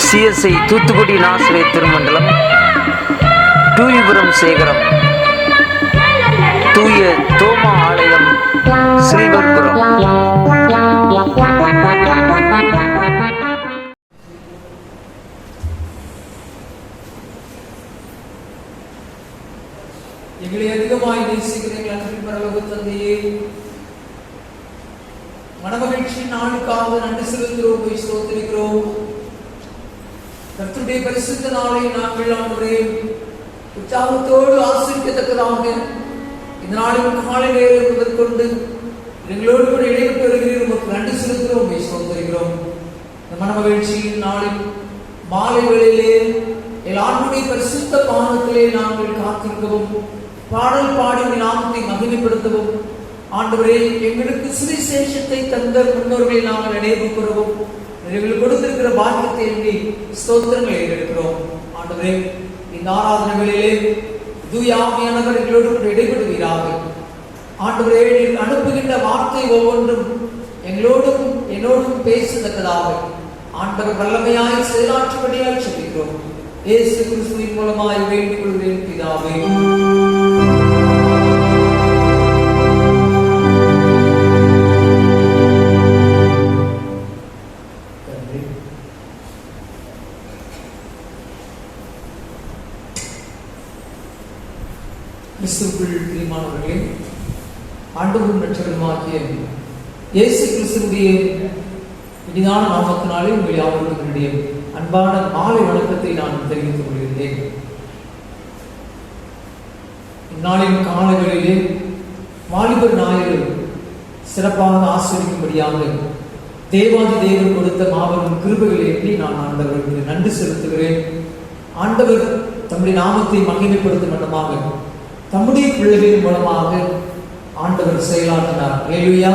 CSI Thoothukudi நாசிரை திருமண்டலம், தூய்புரம் சேகரம், தூய தோமா ஆலயம், ஸ்ரீவர்புரம். எங்களை அதிகமாய் நேசிக்கிறீர்கள் அன்பின் பரலோக தந்தையே, மனமகிழ்ச்சியின் நாளுக்காக நன்றி செலுத்துகிறோம், போய் ஸ்தோத்திரிக்கிறோம். கர்த்தருடைய பரிசுத்த நாளை நாங்கள் ஆண்டவரே உற்சாகத்தோடு ஆசீர்வதிக்கத்தக்கதாக இந்த நாளின் காலை நேரம் முதற்கொண்டு எங்களோடு கூட இடைப்பட்டு வருகிறீர், உமக்கு நன்றி செலுத்துகிறோம், போய் ஸ்தோத்திரிக்கிறோம். இந்த மனமகிழ்ச்சியின் நாளில் மாலை வேளையிலே ஆண்டுடைய பரிசுத்த பாதத்திலே நாங்கள் காத்திருக்கவும், பாடல் பாடி நாமத்தை மகிமைப்படுத்தவும், ஆண்டவரே எங்களுக்கு சுவிசேஷத்தை தந்த முன்னோர்களை நாங்கள் நினைவு கூறவும் எங்களுக்கு கொடுத்திருக்கிற பாக்கியத்தை எண்ணி ஸ்தோத்திரங்களை ஏறெடுக்கிறோம். ஆண்டவரே இந்த ஆராதனைகளிலே தூய ஆவியானவர் எங்களோடு இடைபடுவீராக. ஆண்டவரே நீர் அனுப்புகின்ற வார்த்தை ஒவ்வொன்றும் எங்களோடும் என்னோடும் பேசத்தக்கதாக ஆண்டவர் வல்லமையாய் செயலாற்றும்படியாய் சொல்கிறோம். இயேசு கிறிஸ்துவின் மூலமாய் வேண்டிக் கொள்கிறேன் பிதாவே. கிறிஸ்துவுக்குள் பிரியமானவர்களே, ஆண்டவரும் இரட்சகருமாகிய இயேசு கிறிஸ்துவுடைய இனிதான நாமத்தினாலே உங்கள் யாவருக்கும் என்னுடைய அன்பான மாலை வணக்கத்தை நான் தெரிவித்துக் கொள்கிறேன். இந்நாளின் காலங்களிலே வாலிபர் ஞாயிறு சிறப்பாக ஆஸ்வதிக்கும்படியாக தேவாதி தேவன் கொடுத்த மாபெரும் கிருபைகளை எண்ணி நான் ஆண்டவருக்கு நன்றி செலுத்துகிறேன். ஆண்டவர் தம்முடைய நாமத்தை மகிமைப்படுத்தும் வண்ணமாக தம்முடைய பிள்ளைகளின் மூலமாக ஆண்டவர் செயலாற்றினார். அல்லேலூயா.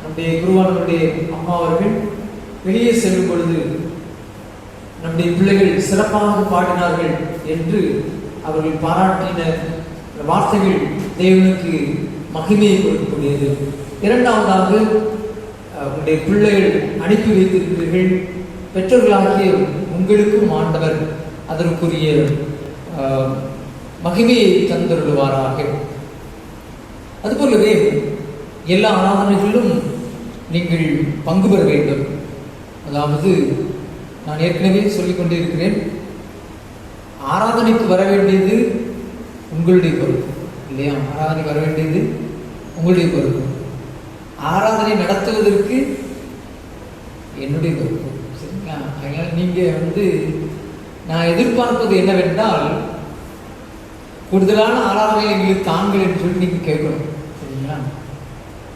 நம்முடைய குருவானவருடைய அம்மா அவர்கள் வெளியே செல்லும் பொழுது நம்முடைய பிள்ளைகள் சிறப்பாக பாடினார்கள் என்று அவர்கள் பாராட்டின வார்த்தைகள் தேவனுக்கு மகிமையை கொடுக்கக்கூடியது. இரண்டாவதாக உங்களுடைய பிள்ளைகள் அனுப்பி வைத்திருக்கிறீர்கள். பெற்றோர்களாகிய உங்களுக்கும் ஆண்டவர் அதற்குரிய மகிமையை தந்தருள்வாராக. அதுபோலவே எல்லா ஆராதனைகளிலும் நீங்கள் பங்கு பெற வேண்டும். அதாவது நான் ஏற்கனவே சொல்லிக் கொண்டிருக்கிறேன், ஆராதனைக்கு வர வேண்டியது உங்களுடைய பொறுப்பு இல்லையா? ஆராதனைக்கு வர வேண்டியது உங்களுடைய பொறுப்பு. ஆராதனை நடத்துவதற்கு என்னுடைய பொறுப்பு. சரிங்களா? அதனால் நீங்கள் நான் எதிர்பார்ப்பது என்னவென்றால், கூடுதலான ஆராதனை எங்களுக்கு தாங்கள் என்று சொல்லி நீங்கள் கேட்கணும். சரிங்களா?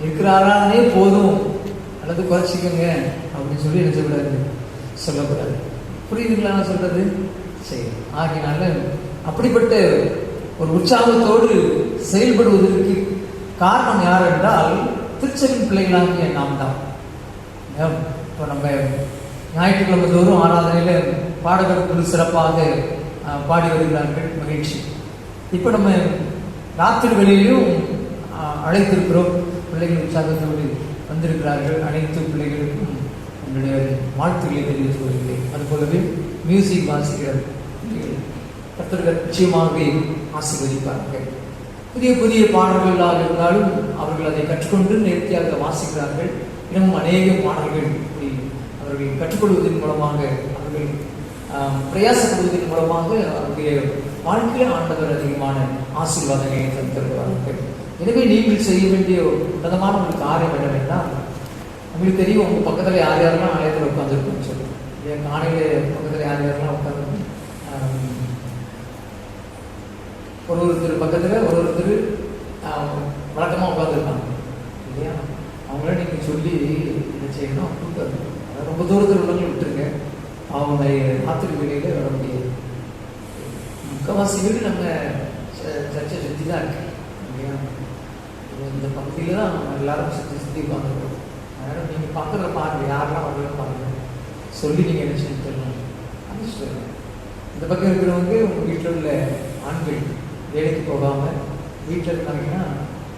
இருக்கிற ஆராதனையே போதும் அல்லது குறைச்சிக்கோங்க அப்படின்னு சொல்லி என்ன சொல்லக்கூடாது, சொல்லக்கூடாது. புரியுதுங்களா நான் சொல்றது? சரி. ஆகினால அப்படிப்பட்ட ஒரு உற்சாகத்தோடு செயல்படுவதற்கு காரணம் யார் என்றால் திருச்செவின் பிள்ளைகளாகிய நாம் தான். இப்போ நம்ம ஞாயிற்றுக்கிழமை தோறும் ஆராதனையில் பாடகர் குழு சிறப்பாக பாடி வருகிறார்கள், மகிழ்ச்சி. இப்போ நம்ம ராத்திரி வேளையிலும் அழைத்திருக்கிறோம். பிள்ளைகள் உற்சாகத்தோடு வந்திருக்கிறார்கள். அனைத்து பிள்ளைகளுக்கும் என்னுடைய வாழ்த்துக்களை தெரிவித்துக் கொள்கிறேன். அதுபோலவே மியூசிக் வாசிக்கிற பிள்ளைகள் கர்த்தர்கள் நிச்சயமாகவே ஆசீர்வதிப்பார்கள். புதிய புதிய பாடல்களாக இருந்தாலும் அவர்கள் அதை கற்றுக்கொண்டு நேர்த்தியாக வாசிக்கிறார்கள். இன்னமும் அநேக பாடல்கள் இப்படி அவர்கள் கற்றுக்கொள்வதன் மூலமாக, அவர்கள் பிரயாசப்படுவதன் மூலமாக அவருடைய வாழ்க்கையில் ஆண்டவர் அதிகமான ஆசீர்வாதங்களை தருகிறார்கள். எனவே நீங்கள் செய்ய வேண்டிய உன்னதமான ஒரு காரியம் என்னவென்றால், உங்களுக்கு தெரியும் உங்கள் பக்கத்தில் யார் யாரெல்லாம் ஆலயத்தில் உட்காந்துருக்குன்னு சொல்லி, என் காலையில் பக்கத்தில் யார் யாரெல்லாம் உட்காந்து ஒருத்தர் பக்கத்தில் ஒருத்தர் வழக்கமாக உட்காந்துருக்காங்க இல்லையா? அவங்கள நீங்கள் சொல்லி என்ன செய்யணும், கூப்பிட்டு ரொம்ப தூரத்தில் உள்ளவங்க விட்டுருங்க. அவங்க ராத்திரி வேலையில் வர முடியாது. முக்கால்வாசி வீடு நம்ம சர்ச்சை சுற்றி தான் இருக்கு இல்லையா? இந்த பகுதியில் தான் எல்லாரும் சுற்றி உட்காந்துருக்கோம். அதனால் நீங்கள் பார்க்குற பாருங்கள், யாரெல்லாம் வரலாம் பாருங்கள், சொல்லி நீங்கள் என்ன செய்ய சொல்லலாம் அப்படின்னு சொல்லுங்கள். இந்த பக்கம் இருக்கிறவங்க உங்கள் வீட்டில் உள்ள ஆண்கள் வேலைக்கு போகாமல் வீட்டில் இருந்தாங்கன்னா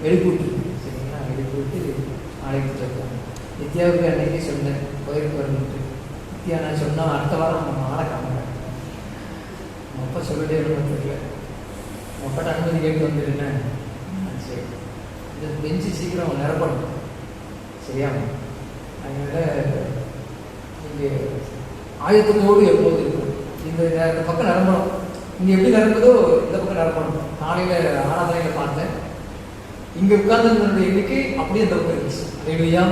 எழுப்பிவிட்டு சரிங்களா, எழுப்பிவிட்டு அழைத்துட்டு இருக்காங்க. நித்யாவுக்கு அன்னைக்கு சொன்னேன் கோயிலுக்கு வரணுட்டு. நித்யா நான் சொன்னால் அடுத்த வாரம் நம்ம ஆளை காமிக்கிறேன். அப்பா சொல்லிட்டே தெரியல, அப்பாட்ட அனுமதி கேட்டு வந்துடுனேன். சரி, இந்த பெஞ்சு சீக்கிரம் நிரப்பணும் சரியா. அதனால் நீங்கள் ஆயத்தத்தோடு எப்போது இருக்கும். இந்த பக்கம் நிரம்பணும். இங்கே எப்படி நிரம்புதோ இந்த பக்கம் நிரம்பணும். காலையில் ஆராதனையில் பார்த்தேன், இங்கே உட்கார்ந்து எண்ணிக்கை அப்படியே அந்த பக்கம் இருந்துச்சு. இல்லையா,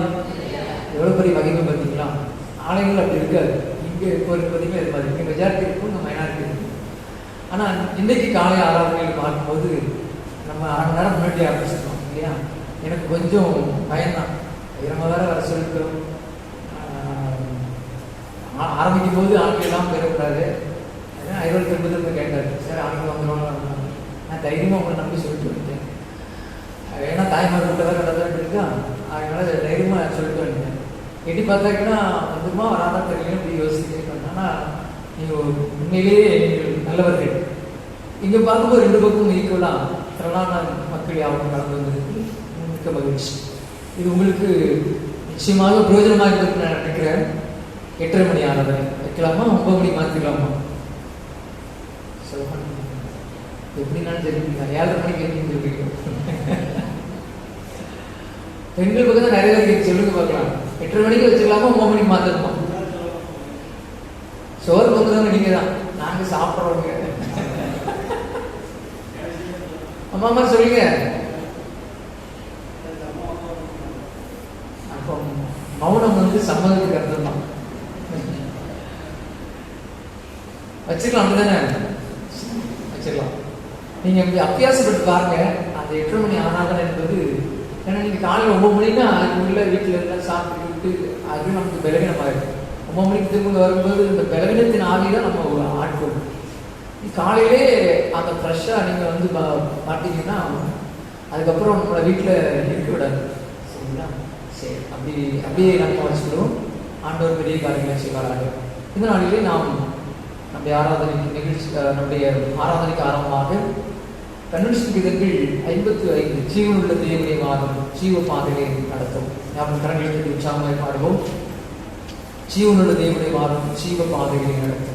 எவ்வளோ பெரிய வகைமை பார்த்தீங்களா. ஆலயங்கள் அப்படி இருக்காது. இங்கே இப்போ பார்த்தீங்கன்னா இது மாதிரி இங்கே மெஜாரிட்டி இருக்கும், இங்கே மைனாரிட்டி இருக்கும். ஆனால் இன்றைக்கி காலை ஆராதனையில் பார்க்கும்போது நம்ம அரை மணி நேரம் முன்னாடி ஆரம்பிச்சிருக்கோம் இல்லையா. எனக்கு கொஞ்சம் பயம்தான். நம்ம வேறு வர சொல்லிக்கிறோம். ஆரம்பிக்கும் போது ஆட்கள் எல்லாம் பெறக்கூடாது. ஏன்னா 59 கேட்டார், சார் ஆட்கள் வந்துடுவாங்க. நான் தைரியமாக உங்களை நம்பி சொல்லிட்டு வந்துட்டேன். ஏன்னா தாய்மார் கிட்ட வேறு நடந்துட்டு இருக்கா, அதனால தைரியமாக சொல்லிட்டு வந்துட்டேன். எட்டி பார்த்தாங்கன்னா வந்துமா வராதா தெரியல இப்படி யோசிக்கிறேன். ஆனால் நீங்கள் உண்மையிலேயே நீங்கள் நல்லவர்கள். இங்கே பார்க்கும்போது 2 பக்கம் ஈக்குவலாக திரளான மக்கள் யாரும் கலந்து வந்ததுக்கு மிக்க மகிழ்ச்சி. இது உங்களுக்கு நிச்சயமாக பிரயோஜனமாக இருக்குன்னு நான் நினைக்கிறேன். 8:30 மணி ஆராதனை வைக்கலாமா, 9 மணி மாற்றிக்கலாமா? சொல்ல எப்படின்னாலும் தெரிஞ்சுங்க. 7:30 மணிக்கு எப்படி சொல்லிருக்கோம். பெண்கள் பக்கம் தான் நிறைய பேர் சொல்லுங்க பார்க்கலாம். 8:30 மணிக்கு வச்சுக்கலாமா, 9 மணிக்கு மாற்றணுமா? சோறு கொண்டுதாங்க நீங்க தான், நாங்கள் சாப்பிட்றோங்க. அம்மா அம்மா சொல்லுங்க. அப்போ மௌனம் சம்மதத்துக்கு அர்த்தம் தான். வச்சுக்கலாம், அப்படிதானே வச்சுக்கலாம். நீங்க அபியாசப்பட்டு பாருங்க. அந்த 8:30 மணி ஆராதனை என்பது, ஏன்னா நீங்க காலையில் 9 மணினா அதுக்குள்ள வீட்டில் இருந்தால் சாப்பிட்டு அது நமக்கு பலவீனமாக இருக்கும். 9 மணிக்கு திரும்ப வரும்போது இந்த பலவீனத்தின் ஆவிதான் நம்ம ஆட்கொள்ளும். காலையிலே அந்த ஃப்ரெஷ்ஷாக நீங்கள் பார்த்தீங்கன்னா அதுக்கப்புறம் நம்மளோட வீட்டில் இருக்க விடாது சரிங்களா. சரி, அப்படியே நம்ம வச்சுக்கிறோம். ஆண்டவர் பெரிய காரியங்களை செய்வாராக. இந்த நாளிலே நாம் நம்முடைய ஆராதனைக்கு நிகழ்ச்சி, நம்முடைய ஆராதனைக்கு ஆரம்பமாக கன்வென்ஷன் இதழ்கள் 55 ஜீவனுள்ள தேவனுடைய மாதம் ஜீவ பாதையை நடத்தும். நாம் கரங்களுக்கு உற்சாகமாக பாடுவோம். ஜீவனுள்ள தேவனுடைய மாதம் ஜீவ பாதைகளை நடத்தும்.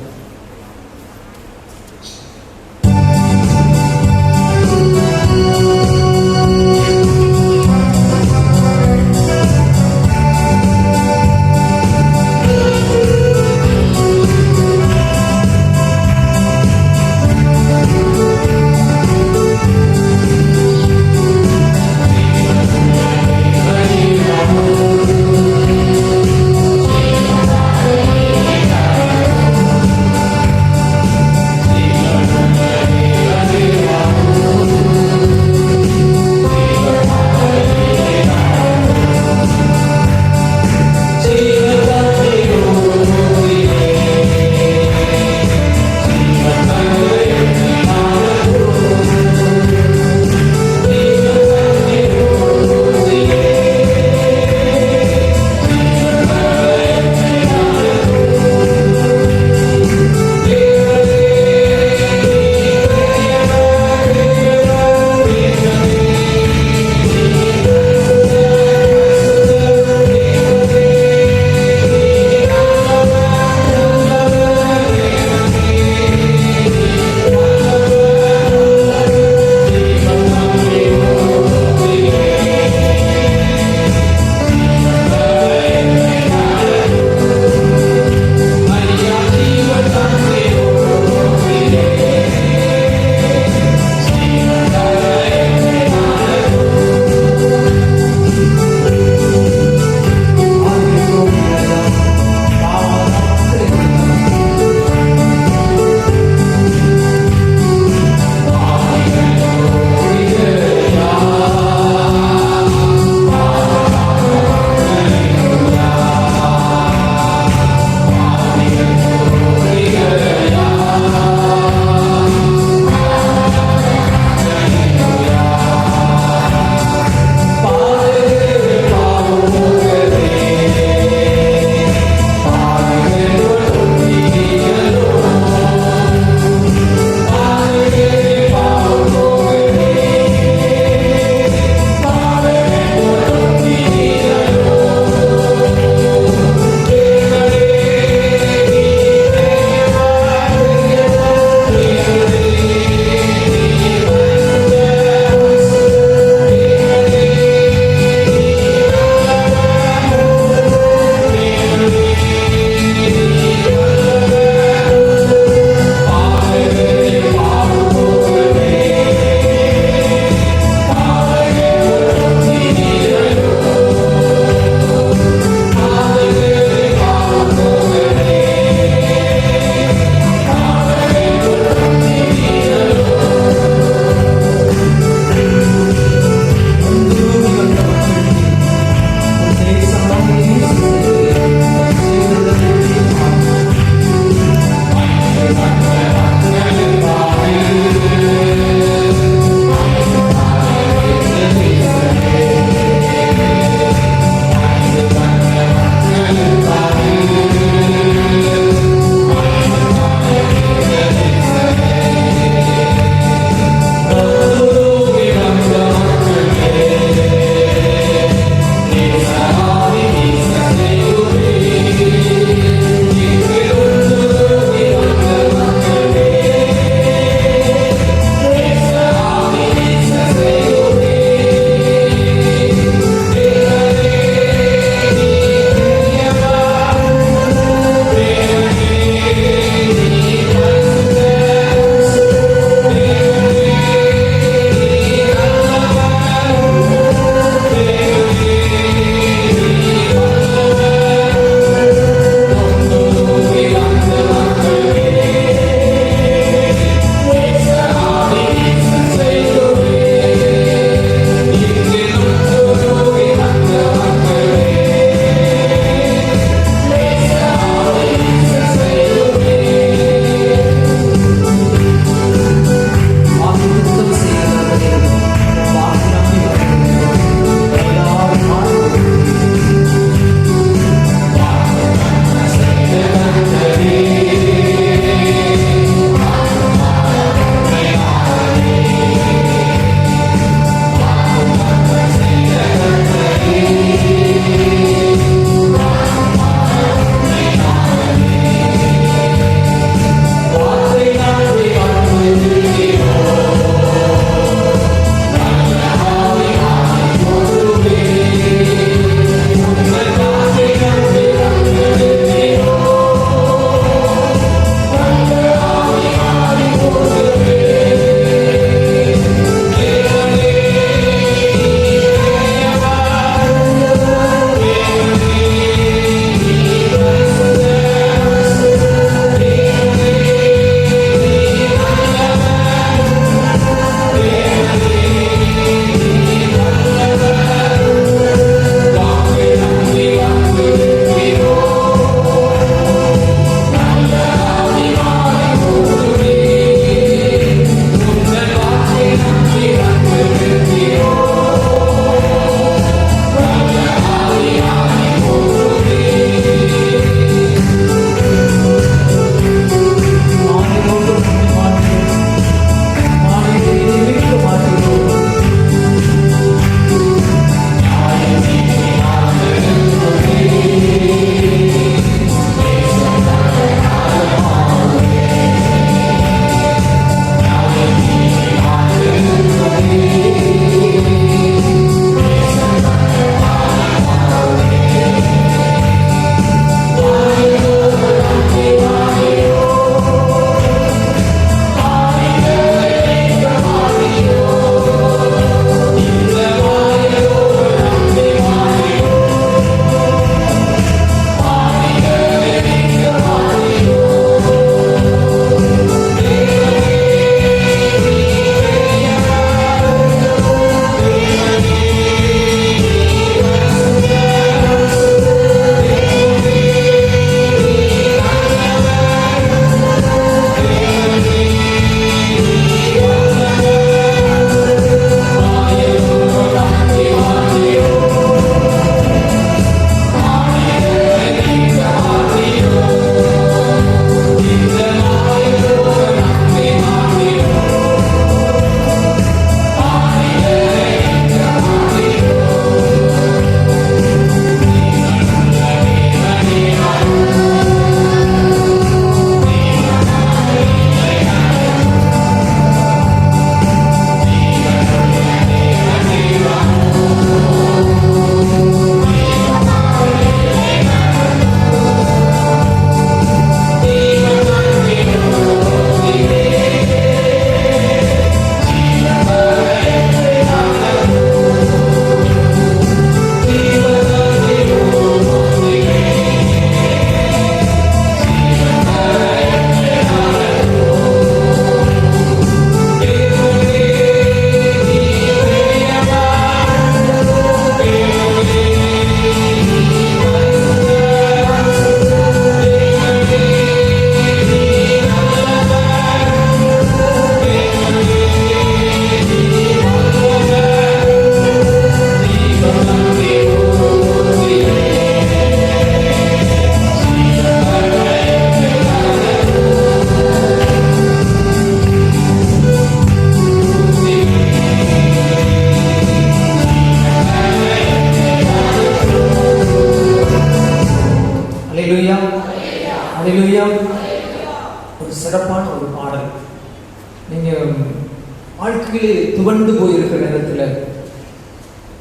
வாழ்க்கையிலே துவண்டு போயிருக்கிற நேரத்தில்,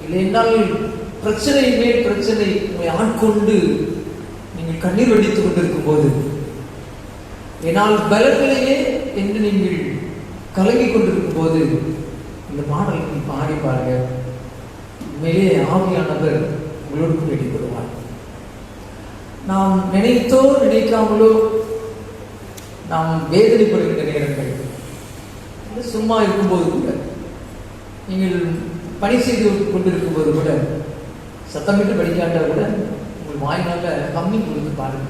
இல்லை என்றால் பிரச்சனை மேல் பிரச்சனை உங்களை ஆட்கொண்டு நீங்கள் கண்ணீர் வடித்துக் கொண்டிருக்கும் போது, என்னால் பலனிலேயே என்று நீங்கள் கலங்கிக் கொண்டிருக்கும் போது இந்த பாடலை நீ பாடி பாருங்க. உண்மையிலே ஆவியானவர் உங்களோடு வெளிப்படுவார். நாம் நினைத்தோ நினைக்காமலோ நாம் வேதனைப்படுகின்ற நேரங்கள், சும்மா இருக்கும்போது கூட, நீங்கள் பணி செய்து கொண்டிருக்கும் போது கூட, சத்தமிட்டு படிக்காட்டா கூட உங்கள் வாயினால கம்மி கொடுத்து பாருங்க.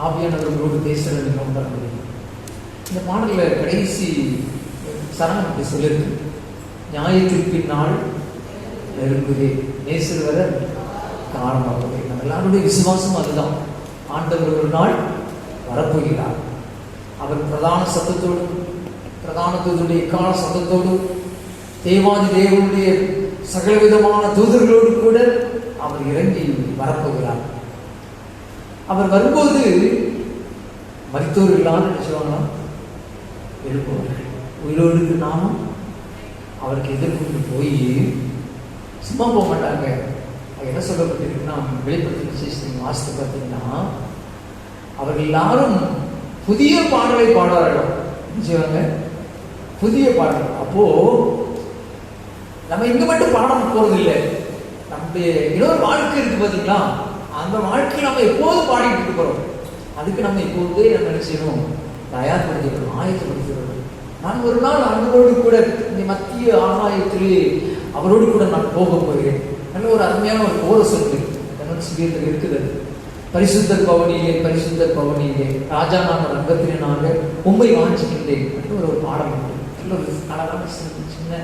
ஆவியானவர்களோடு பேசுறது நீங்கள் உணர முடியும். இந்த பாடலில் கடைசி சரணம் அப்படி சொல்லியிருக்கு, நியாயத்திற்பின் நாள் நெருங்குதே, நேசர் வர காரணமாகவே. நம்ம எல்லாருடைய விசுவாசம் அதுதான். ஆண்டவர் ஒரு நாள் வரப்போகிறார். அவர் பிரதான சத்தத்தோடு, பிரதான தூதருடைய எக்கால சத்தத்தோடு, தேவாதி தேவனுடைய சகலவிதமான தூதர்களோடு கூட அவர் இறங்கி வரப்போகிறார். அவர் வரும்போது மரித்தோர் இல்லாத நினைச்சுவாங்களா எழுப்புவார்கள். உயிரோடு நாமும் அவருக்கு எதிர்கொண்டு போய் சும்மா போக மாட்டாங்க. என்ன சொல்லப்பட்டிருக்குன்னா, வெளிப்படுத்தி விசேஷத்தை வாசித்து பார்த்தீங்கன்னா, அவர்கள் எல்லாரும் புதிய பாடலை பாடுவார்கள். செய்வாங்க புதிய பாடல். அப்போ நம்ம இங்க மட்டும் பாடம் போறது இல்லை, நம்முடைய இன்னொரு வாழ்க்கை இருக்கு பார்த்தீங்களா, அந்த வாழ்க்கையை நம்ம எப்போதும் பாடிட்டு இருக்க போறோம். அதுக்கு நம்ம இப்போதே நம்ம என்ன செய்யணும், தயார்படுத்திக்கிறோம், ஆயத்தப்படுத்திக்கிறோம். நான் ஒரு நாள் அவரோடு கூட இந்த மத்திய ஆகாயத்திலே அவரோடு கூட நான் போக போகிறேன். நல்ல ஒரு அருமையான ஒரு கோரஸ் இருக்கு, கன்னட இருக்குது. பரிசுத்தர் பவனியிலே, பரிசுத்தர் பவனியிலே, ராஜா நாம ரங்கத்தினாக உண்மை வாஞ்சிக்கின்றேன் என்று ஒரு பாடம் உண்டு. நல்ல ஒரு அழகான சின்ன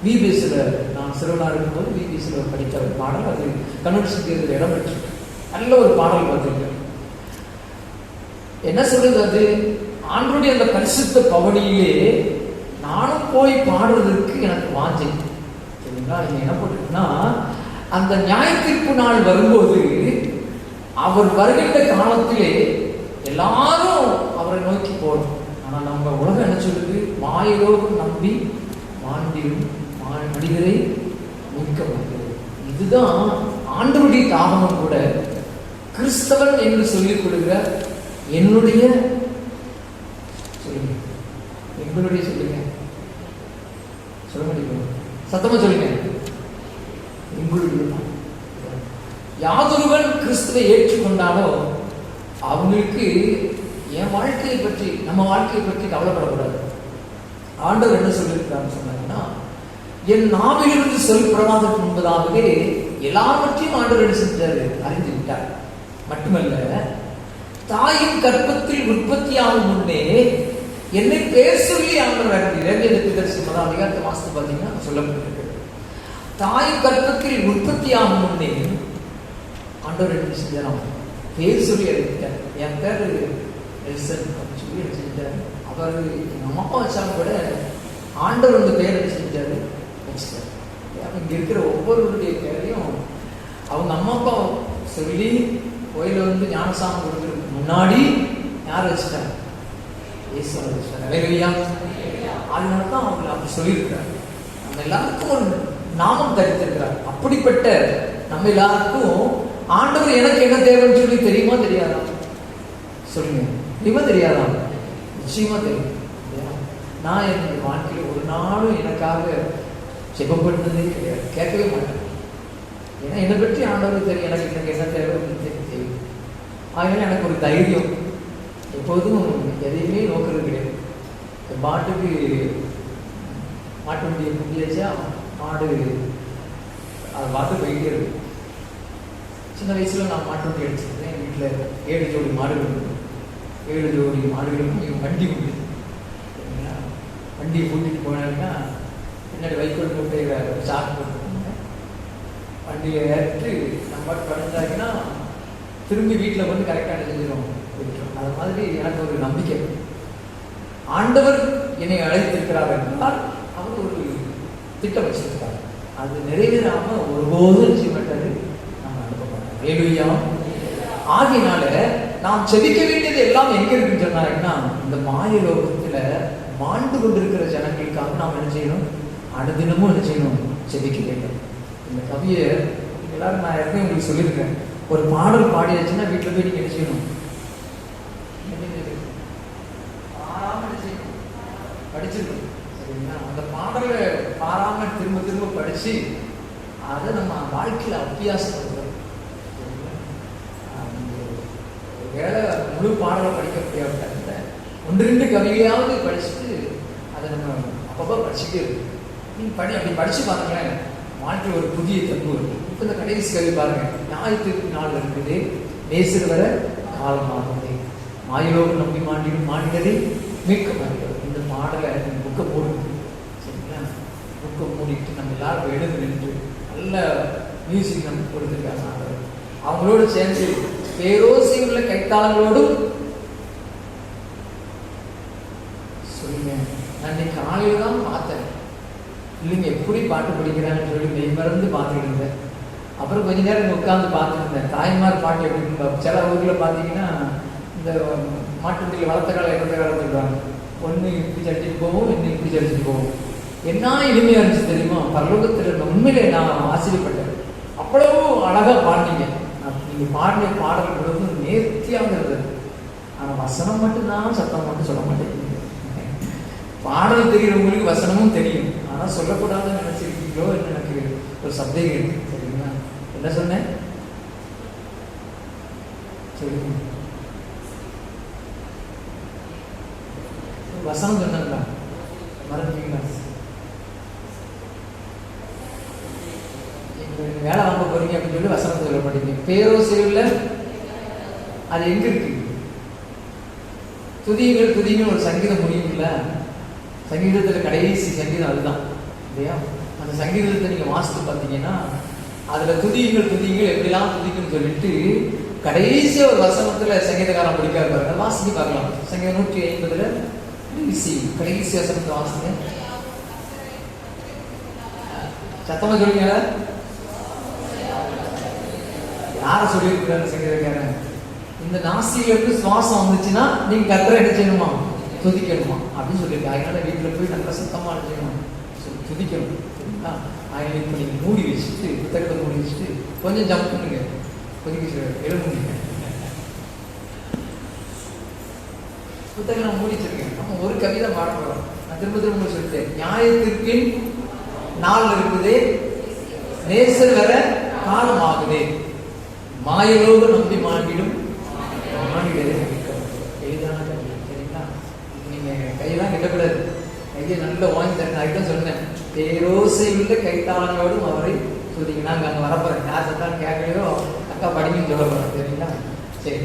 விபிஎஸ்ல, நான் சிறுவனாக இருக்கும்போது விபிஎஸ்ல படித்த ஒரு பாடல். அது கன்னட சித்தியத்தில் இடம் பெற்று நல்ல ஒரு பாடல் பார்த்துருக்கேன். என்ன சொல்றது, அது ஆண்டவருடைய அந்த பரிசுத்த பவனியிலே நானும் போய் பாடுறதுக்கு எனக்கு வாஞ்சை. சரிங்களா? நீங்க என்ன போட்டுருக்குன்னா, அந்த நியாயத்தீர்ப்பு நாள் வரும்போது அவர் வருகின்ற காலத்திலே எல்லாரும் அவரை நோக்கி போறோம். ஆனா நம்ம உலகம் என்ன சொல்லுது, மாயலோகம் நம்பி வாழ்ந்திடும் மனிதரை மீட்க மாட்டேன். இதுதான் ஆண்டவருடைய தாகமும் கூட. கிறிஸ்தவன் என்று சொல்லிக் கொள்கிற என்னுடைய, சொல்லுங்க, எங்களுடைய சொல்லுங்க, சொல்ல முடியும், சத்தமா சொல்லுங்க, எங்களுடைய. யாதொருவன் கிறிஸ்துவை ஏற்றுக்கொண்டாலோ அவங்களுக்கு என் வாழ்க்கையை பற்றி, நம்ம வாழ்க்கையை பற்றி கவலைப்படக்கூடாது. ஆண்டவர் என்ன சொல்லியிருக்காருன்னு சொன்னாங்கன்னா, என் நாவிலிருந்து சொல்லப்படாதற்கு முன்பதாகவே எல்லாவற்றையும் ஆண்டவர் என்ன செஞ்சாரு, அறிந்து விட்டார். மட்டுமல்ல, தாயின் கற்பத்தில் உற்பத்தியாகும் முன்னே என்னை பேர் சொல்லி ஆண்டவர் அதிகாரத்தை வாசித்து பார்த்தீங்கன்னா சொல்லப்பட்டிருக்கு. தாயின் கற்பத்தில் உற்பத்தியாகும் முன்னே ஆண்டவர் என்ன செஞ்சாராம், பேர் சொல்லி அறிவித்தார். என் பேர் நெல்சன் அப்படின்னு சொல்லி என்ன செஞ்சார். அவர் எங்கள் அம்மா அப்பா வச்சாலும் கூட ஆண்டவர் அந்த பேர் என்ன செஞ்சாரு, வச்சுட்டார். இங்கே இருக்கிற ஒவ்வொருவருடைய பேரையும் அவங்க அம்மா அப்பா சொல்லி கோயில வந்து ஞானசாமி கொடுக்கறதுக்கு முன்னாடி யார் வச்சுட்டாங்க, இயேசுவை வச்சுட்டாங்க. அதனால தான் அவங்க அப்படி சொல்லியிருக்கிறார். நம்ம எல்லாருக்கும் ஒரு நாமம் தரித்திருக்கிறார். அப்படிப்பட்ட நம்ம எல்லாருக்கும் ஆண்டவர் எனக்கு என்ன தேவைன்னு சொல்லி தெரியுமா தெரியாதா, சொல்லுங்க, தெரியுமா தெரியாதா? நிச்சயமா தெரியும். நான் என்னுடைய வாழ்க்கையில் ஒரு நாளும் எனக்காக ஜெபம் பண்ணதே கிடையாது, கேட்கவே மாட்டேன். ஏன்னா என்னை பற்றி ஆண்டவருக்கு தெரியும், எனக்கு என்ன தேவைன்னு தெரியும். ஆகவே எனக்கு ஒரு தைரியம், எப்போதும் எதையுமே நோக்கிறது கிடையாது. மாட்டுக்கு மாட்டு வண்டியை குண்டியாச்சா மாடு அதை பார்த்து போயிட்டே இருக்கு. சின்ன வயசுல நான் மாட்டு வண்டி அடிச்சிருக்கேன். என் வீட்டில் 7 ஜோடி மாடுகள், 7 ஜோடி மாடுகளுக்கும் இவங்க வண்டி உண்டு. வண்டியை கூட்டிட்டு போனாங்கன்னா பின்னாடி வைக்கோல் போட்டு சாக்கு போட்டுருக்காங்க. வண்டியை ஏற்று நம்ம படைஞ்சாங்கன்னா திரும்பி வீட்டில் வந்து கரெக்டாக செஞ்சிடும். அது மாதிரி எனக்கு ஒரு நம்பிக்கை, ஆண்டவர் என்னை அழைத்திருக்கிறார் என்றால் அவர் ஒரு திட்டம் வச்சிருக்கிறார். அது நிறைவேறாம ஒருபோதும் செய்ய மாட்டாரு, நம்ம அனுப்ப மாட்டோம். ஆகினால நாம் செபிக்க வேண்டியது எல்லாம் எங்க இருக்குன்னு சொன்னாங்கன்னா, இந்த மாய லோகத்துல வாழ்ந்து கொண்டிருக்கிற ஜனங்களுக்காக நாம் என்ன செய்யணும்? அனுதினமும் என்ன செய்யணும்? ஜெபிக்க வேண்டும். இந்த கவியை எல்லாரும் நான் ஏற்கனவே உங்களுக்கு சொல்லியிருக்கேன். ஒரு பாடல் பாடியாச்சுன்னா வீட்டில் போய் நீங்கள் என்ன செய்யணும்? படிச்சிருக்கணும். சரிங்களா? அந்த பாடலை பாராமல் திரும்ப திரும்ப படித்து அதை நம்ம வாழ்க்கையில் அபியாசப்படுத்தணும். வேலை முழு பாடலை படிக்க முடியாத ஒன்று ரெண்டு கவிதையாவது படிச்சுட்டு அதை நம்ம அப்பப்போ படிச்சுட்டே இருக்கும். நீங்கள் அப்படி படித்து பாருங்களேன், வாழ்க்கையில் ஒரு புதிய தப்பு இருக்கும். இப்போ இந்த கடைசி கவி பாருங்க, ஞாயிற்றுக்கு நாள் இருக்குது, நேசர் வர காலமாகுது, மாயலோகம் நம்பி மாண்டினதை மீட்க மாட்டோம். இந்த பாடலை புக்கை போடுங்க. சரிங்களா? புக்கை மூடிட்டு நம்ம எல்லாரும் எழுந்து நின்று நல்ல மியூசிக் நம்ம கொடுத்துருக்காங்க. அவங்களோடு சேர்ந்து பேரோசி உள்ள கைத்தாளங்களோடும் சொல்லுங்க. நான் இன்னைக்கு காலையில் தான் பார்த்தேன், இல்லைங்க எப்படி பாட்டு படிக்கிறாங்கன்னு சொல்லி மெய் மறந்து பார்த்துட்டு இருந்தேன். அப்புறம் கொஞ்ச நேரம் உட்காந்து பார்த்துட்டு இருந்தேன். தாய்மார் பாட்டு எப்படி சில ஊரில் பார்த்தீங்கன்னா இந்த மாட்டு வண்டியில் வளர்த்த காலம் இறந்த காலம் சொல்லுவாங்க. ஒன்று இப்படி சடிச்சுட்டு போவோம், இன்னும் இப்படி சடிச்சுட்டு போவோம். என்ன இனிமையாக இருந்துச்சு தெரியுமா? பரலோகத்தில் உண்மையிலே நான் ஆச்சரியப்பட்டேன். அவ்வளவு அழகாக பாடினீங்க. நீங்கள் பாடின பாடல் கூட நேர்த்தியாக இருந்தது. ஆனால் வசனம் மட்டும்தான், சத்தம் மட்டும் சொல்ல மாட்டேங்குது. பாடல் தெரிகிறவங்களுக்கு வசனமும் தெரியும், ஆனால் சொல்லக்கூடாதுன்னு நினைச்சிருக்கீங்களோ என்று எனக்கு ஒரு சந்தேகம் இருக்கு. சரிங்களா? என்ன சொன்னேன் சொல்லுங்க. வசனம் சொன்னாங்களா? மறந்துட்டீங்களா? வேலை வாங்க போறீங்க அப்படின்னு சொல்லி வசனம் சொல்ல மாட்டீங்க. பேரோசையில் அது எங்க இருக்கு? துதியுங்கள் துதியுங்கள் ஒரு சங்கீதம் முடியும்ல, சங்கீதத்தில் கடைசி சங்கீதம் அதுதான் இல்லையா? அந்த சங்கீதத்தை நீங்கள் வாசித்து பார்த்தீங்கன்னா அதில் துதியுங்கள் துதியுங்கள் எப்படிலாம் துதிக்குன்னு சொல்லிட்டு கடைசி ஒரு வசனத்தில் சங்கீதக்காரன் பிடிக்காது பாருங்க. வாசித்து பார்க்கலாம். சங்கீதம் 150 கடைசி வசனத்தை வாசிங்க. சத்தமாக சொல்லுங்க. யாரை சொல்லியிருக்கிறாரு சங்கீதக்காரன்? இந்த நாசியிலிருந்து சுவாசம் வந்துச்சுன்னா நீங்க கர்த்தரை என்ன செய்யணுமா? துதிக்கணுமா அப்படின்னு சொல்லியிருக்காங்க. அதனால வீட்டில் போய் நல்லா சத்தமாக செய்யணும், துதிக்கணும். சரிங்களா? அதனால இப்போ நீங்கள் மூடி வச்சுட்டு, புத்தகத்தை மூடி வச்சுட்டு கொஞ்சம் ஜம்ப் பண்ணுங்க, கொதிக்க எழுதுங்க. புத்தகம் நான் மூடி வச்சிருக்கேன். நம்ம ஒரு கவிதை பாட போகிறோம். நான் திரும்ப திரும்ப சொல்லிட்டேன். நியாயத்திற்கு நாள் இருக்குது, நேசர் வர காலம் ஆகுது, மாயலோக நம்பி மாண்டிடும் மாண்டிடவே எளிதான கல்வி. சரிங்களா? நீங்கள் கையெல்லாம் கிட்டக்கூடாது, கையை நல்லா வாங்கி தரேன். அதுதான் சொன்னேன், பேரோசை உள்ள கைத்தாளங்களோடும் அவரை சொல்லிங்க. நாங்கள் அங்கே வரப்போகிறேன். யார் சத்தாலும் கேட்கலையோ அக்கா படிங்கன்னு சொல்ல போகிறோம். சரிங்களா? சரி,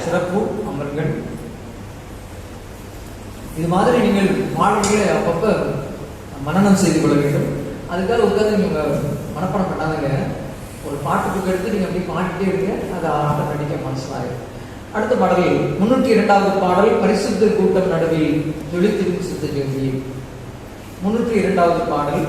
சிறப்பு அமர்கள். இது மாதிரி நீங்கள் பாடல்களை அப்பப்போ மனனம் செய்து கொள்ள வேண்டும். அதுக்காக உட்காந்து நீங்கள் மனப்பாடம் பண்ணாதங்க. ஒரு பாட்டு புக் எடுத்து நீங்கள் அப்படி பாடிட்டே இருங்க, அது ஆட்டோமேட்டிக்காக மனசிலாயிடும். அடுத்த பாடலில் 302வது பாடல் பரிசுத்த கூட்டம் நடுவில் ஜொலித்திடும் சித்த ஜோதி. 302வது பாடல்.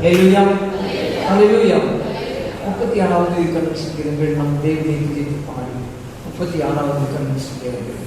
அல்லேலூயா, அல்லேலூயா. 36வது கண்ணன் சங்கீதங்கள் நம் தேவனை துதித்து பாடி 36வது கண்ணன் சங்கீதங்கள்.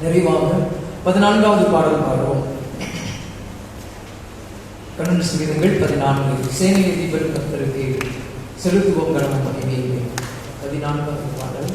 நிறைவாக 14வது பாடல் பாடுவோம். கண்ணன் சங்கீதங்கள் 14 சேனையை அதிபர் கர்த்தருக்கு செலுத்துவோம் கணம் மகிமையை. 14வது பாடல்.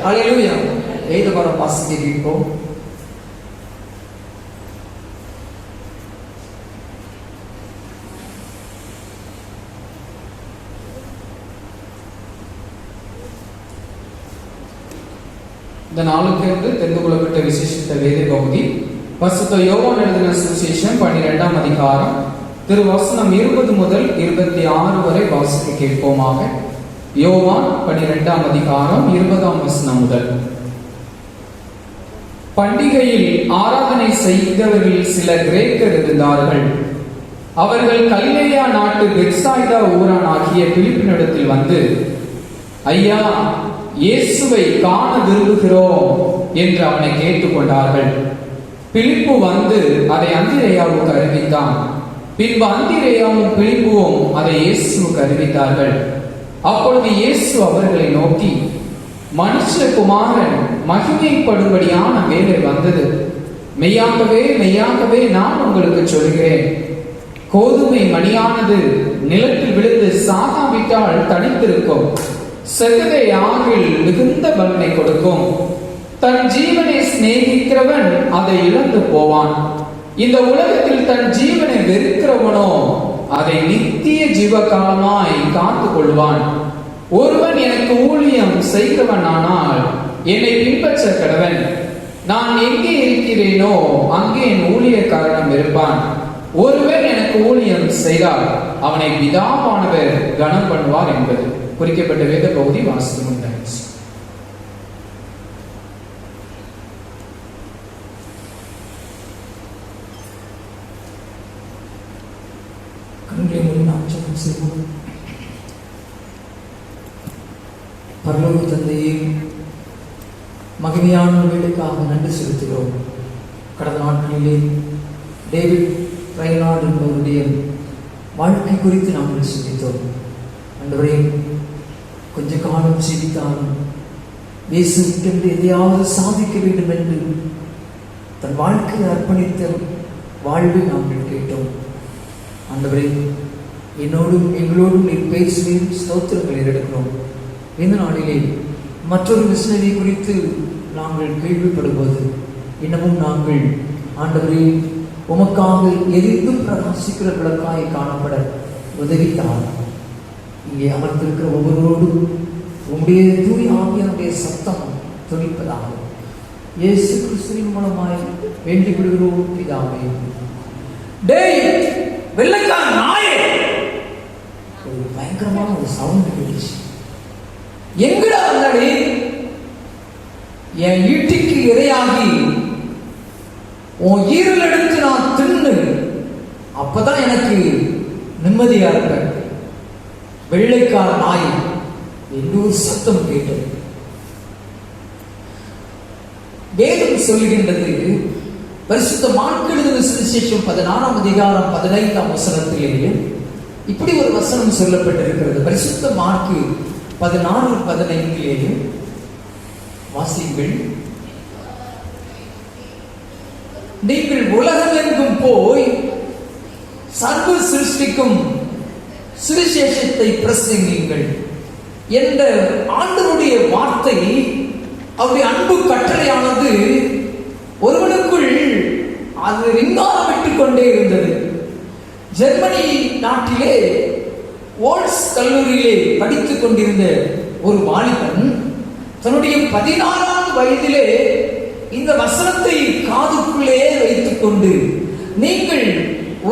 ஹல்லேலூயா. வேத பாடம் வாசிக்க கேட்போம். இந்த நாளுக்கு தெரிந்து கொள்ளப்பட்ட விசேஷித்த வேத பகுதி பரிசுத்த யோவான் எழுதின சுவிசேஷம் 12ஆம் அதிகாரம் திருவசனம் 20 முதல் 26 வரை வாசிக்க கேட்போமாக. யோவான் 12ஆம் அதிகாரம் 20ஆம் வசனம் முதல். பண்டிகையில் ஆராதனை செய்தவர்களில் சில கிரேக்கர் இருந்தார்கள். அவர்கள் கலிலேயா நாட்டு பெத்சாய்தா ஊரான் ஆகிய பிலிப்பினிடத்தில் வந்து, ஐயா, இயேசுவை காண விரும்புகிறோம் என்று அவனை கேட்டுக்கொண்டார்கள். பிலிப்பு வந்து அதை அந்திரேயாவுக்கு அறிவித்தான். பின்பு அந்திரேயாவும் பிலிப்புவும் அதை இயேசுவுக்கு அறிவித்தார்கள். அப்பொழுது இயேசு அவர்களை நோக்கி, மனுஷகுமாரன் மகிமைப்படும்படியான வேலை வந்தது. மெய்யாகவே மெய்யாகவே நான் உங்களுக்கு சொல்கிறேன், கோதுமை மணியானது நிலத்தில் விழுந்து சாகாவிட்டால் தனித்திருக்கும், செகதை ஆகில் மிகுந்த பலனை கொடுக்கும். தன் ஜீவனை சிநேகிக்கிறவன் அதை இழந்து போவான். இந்த உலகத்தில் தன் ஜீவனை வெறுக்கிறவனோ அதை நித்திய ஜீவகாலமாய் காத்து கொள்வான். ஒருவன் எனக்கு ஊழியம் செய்கிறவனானால் என்னை பின்பற்ற கடவன். நான் எங்கே இருக்கிறேனோ அங்கே என் ஊழியக்காரனும் இருப்பான். ஒருவன் எனக்கு ஊழியம் செய்தால் அவனை பிதாவானவர் கனம் பண்ணுவார் என்பது குறிக்கப்பட்ட வேத பகுதி வாசித்து உண்டாயிற்று. கண்களை மூடி நாம் ஜெபம் செய்வோம். பரலோக தந்தையே, மகிமையான வேலைக்காக நன்றி செலுத்துகிறோம். கடந்த நாட்களிலே டேவிட் ரெய்னார்ட் என்பவருடைய வாழ்க்கை குறித்து நாங்கள் சிந்தித்தோம். ஆண்டவரே, கொஞ்ச காலம் ஜீவித்தாலும் இயேசுக்கென்று எதையாவது சாதிக்க வேண்டும் என்று தன் வாழ்க்கையை அர்ப்பணித்த வாழ்வை நாங்கள் கேட்டோம். ஆண்டவரே, என்னோடும் எங்களோடும் நீர் பேசுவீர், ஸ்தோத்திரங்களை எடுக்கிறோம். இந்த நாளிலே மற்றொரு மிஷனரி குறித்து நாங்கள் கேள்விப்படும்போது இன்னமும் நாங்கள் ஆண்டவரே உமக்காக எரிந்து பிரகாசிக்கிற விளக்காய் காணப்பட உதவித்தார். இங்கே அமர்ந்திருக்கிற ஒவ்வொருவரோடும் உங்களுடைய தூய் ஆவியானுடைய சத்தம் துணிப்பதாக இயேசு கிறிஸ்துவின் மூலமாய் வேண்டிக் விடுகிறோம் பிதாவே. டேய் வெள்ளைக்கார நாயே, ஒரு பயங்கரமான ஒரு சவுண்ட் கேட்டுச்சு. எங்கடா வந்தாடி? என் ஈட்டிக்கு இரையாகி உன் ஈரல் எடுத்து நான் தின்னு, அப்பதான் எனக்கு நிம்மதியா இருப்பேன். வெள்ளைக்கார நாய் என்று ஒரு சத்தம் கேட்டது. வேதம் சொல்லுகின்றது, பரிசுத்த மார்க்கு எழுதின சுவிசேஷம் 16ஆம் அதிகாரம் 15ஆம் வசனத்திலேயே இப்படி ஒரு வசனம் சொல்லப்பட்டிருக்கிறது. பரிசுத்த மார்க்கு 16:15 வாசியுங்கள். நீங்கள் உலகமெங்கும் போய் சர்வ சிருஷ்டிக்கும் சுவிசேஷத்தை பிரசங்கியுங்கள் என்ற ஆண்டவருடைய வார்த்தை, அவருடைய அன்பு கட்டளையானது ஒருவனுக்குள் அது ரிங்காரமிட்டுக் கொண்டே இருந்தது. ஜெர்மனி நாட்டிலே ஓல்ஸ் கல்லூரியிலே படித்துக் கொண்டிருந்த ஒரு வாலிபன் தன்னுடைய 16ஆம் வயதிலே இந்த வசனத்தை காதுக்குள்ளே வைத்துக் கொண்டு, நீங்கள்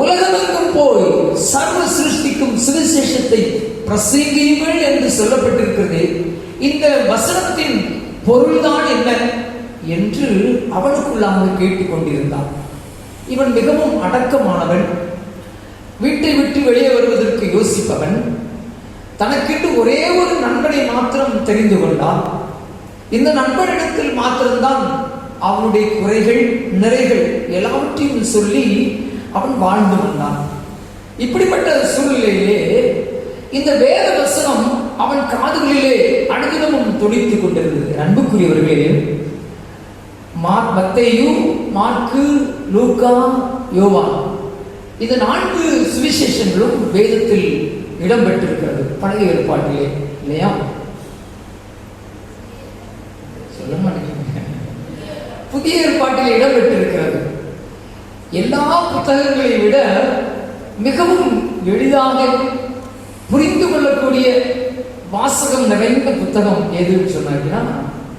உலகமெங்கும் போய் சர்வ சிருஷ்டிக்கும் சுவிசேஷத்தை பிரசங்கியுங்கள் என்று சொல்லப்பட்டிருக்கிறது. இந்த வசனத்தின் பொருள்தான் என்ன என்று அவனுக்குள்ளாக கேட்டுக்கொண்டிருந்தான். இவன் மிகவும் அடக்கமானவன், வீட்டை விட்டு வெளியே வருவதற்கு யோசிப்பவன். தனக்கென்று ஒரே ஒரு நண்பனை மாத்திரம் தெரிந்து கொண்டான். இந்த நண்பனிடத்தில் மாத்திரம்தான் அவனுடைய குறைகள் நிறைகள் எல்லாவற்றையும் சொல்லி அவன் வாழ்ந்து வந்தான். இப்படிப்பட்ட சூழ்நிலையிலே இந்த வேத வசனம் அவன் காதுகளிலே அனுதினமும் துடித்துக் கொண்டிருந்தது. அன்புக்குரியவர்களே, மத்தேயு, மார்க்கு, லூக்கா, யோவான், இந்த 4 சுவிசேஷங்களும் வேதத்தில் இடம்பெற்றிருக்கிறது, பழைய ஏற்பாட்டிலே, இல்லையா? சொல்ல மாட்டேங்க. புதிய ஏற்பாட்டில் இடம் பெற்றிருக்கிறது. எல்லா புத்தகங்களை விட மிகவும் எளிதாக புரிந்து கொள்ளக்கூடிய வாசகம் நிறைந்த புத்தகம் எதுன்னு சொன்னாங்கன்னா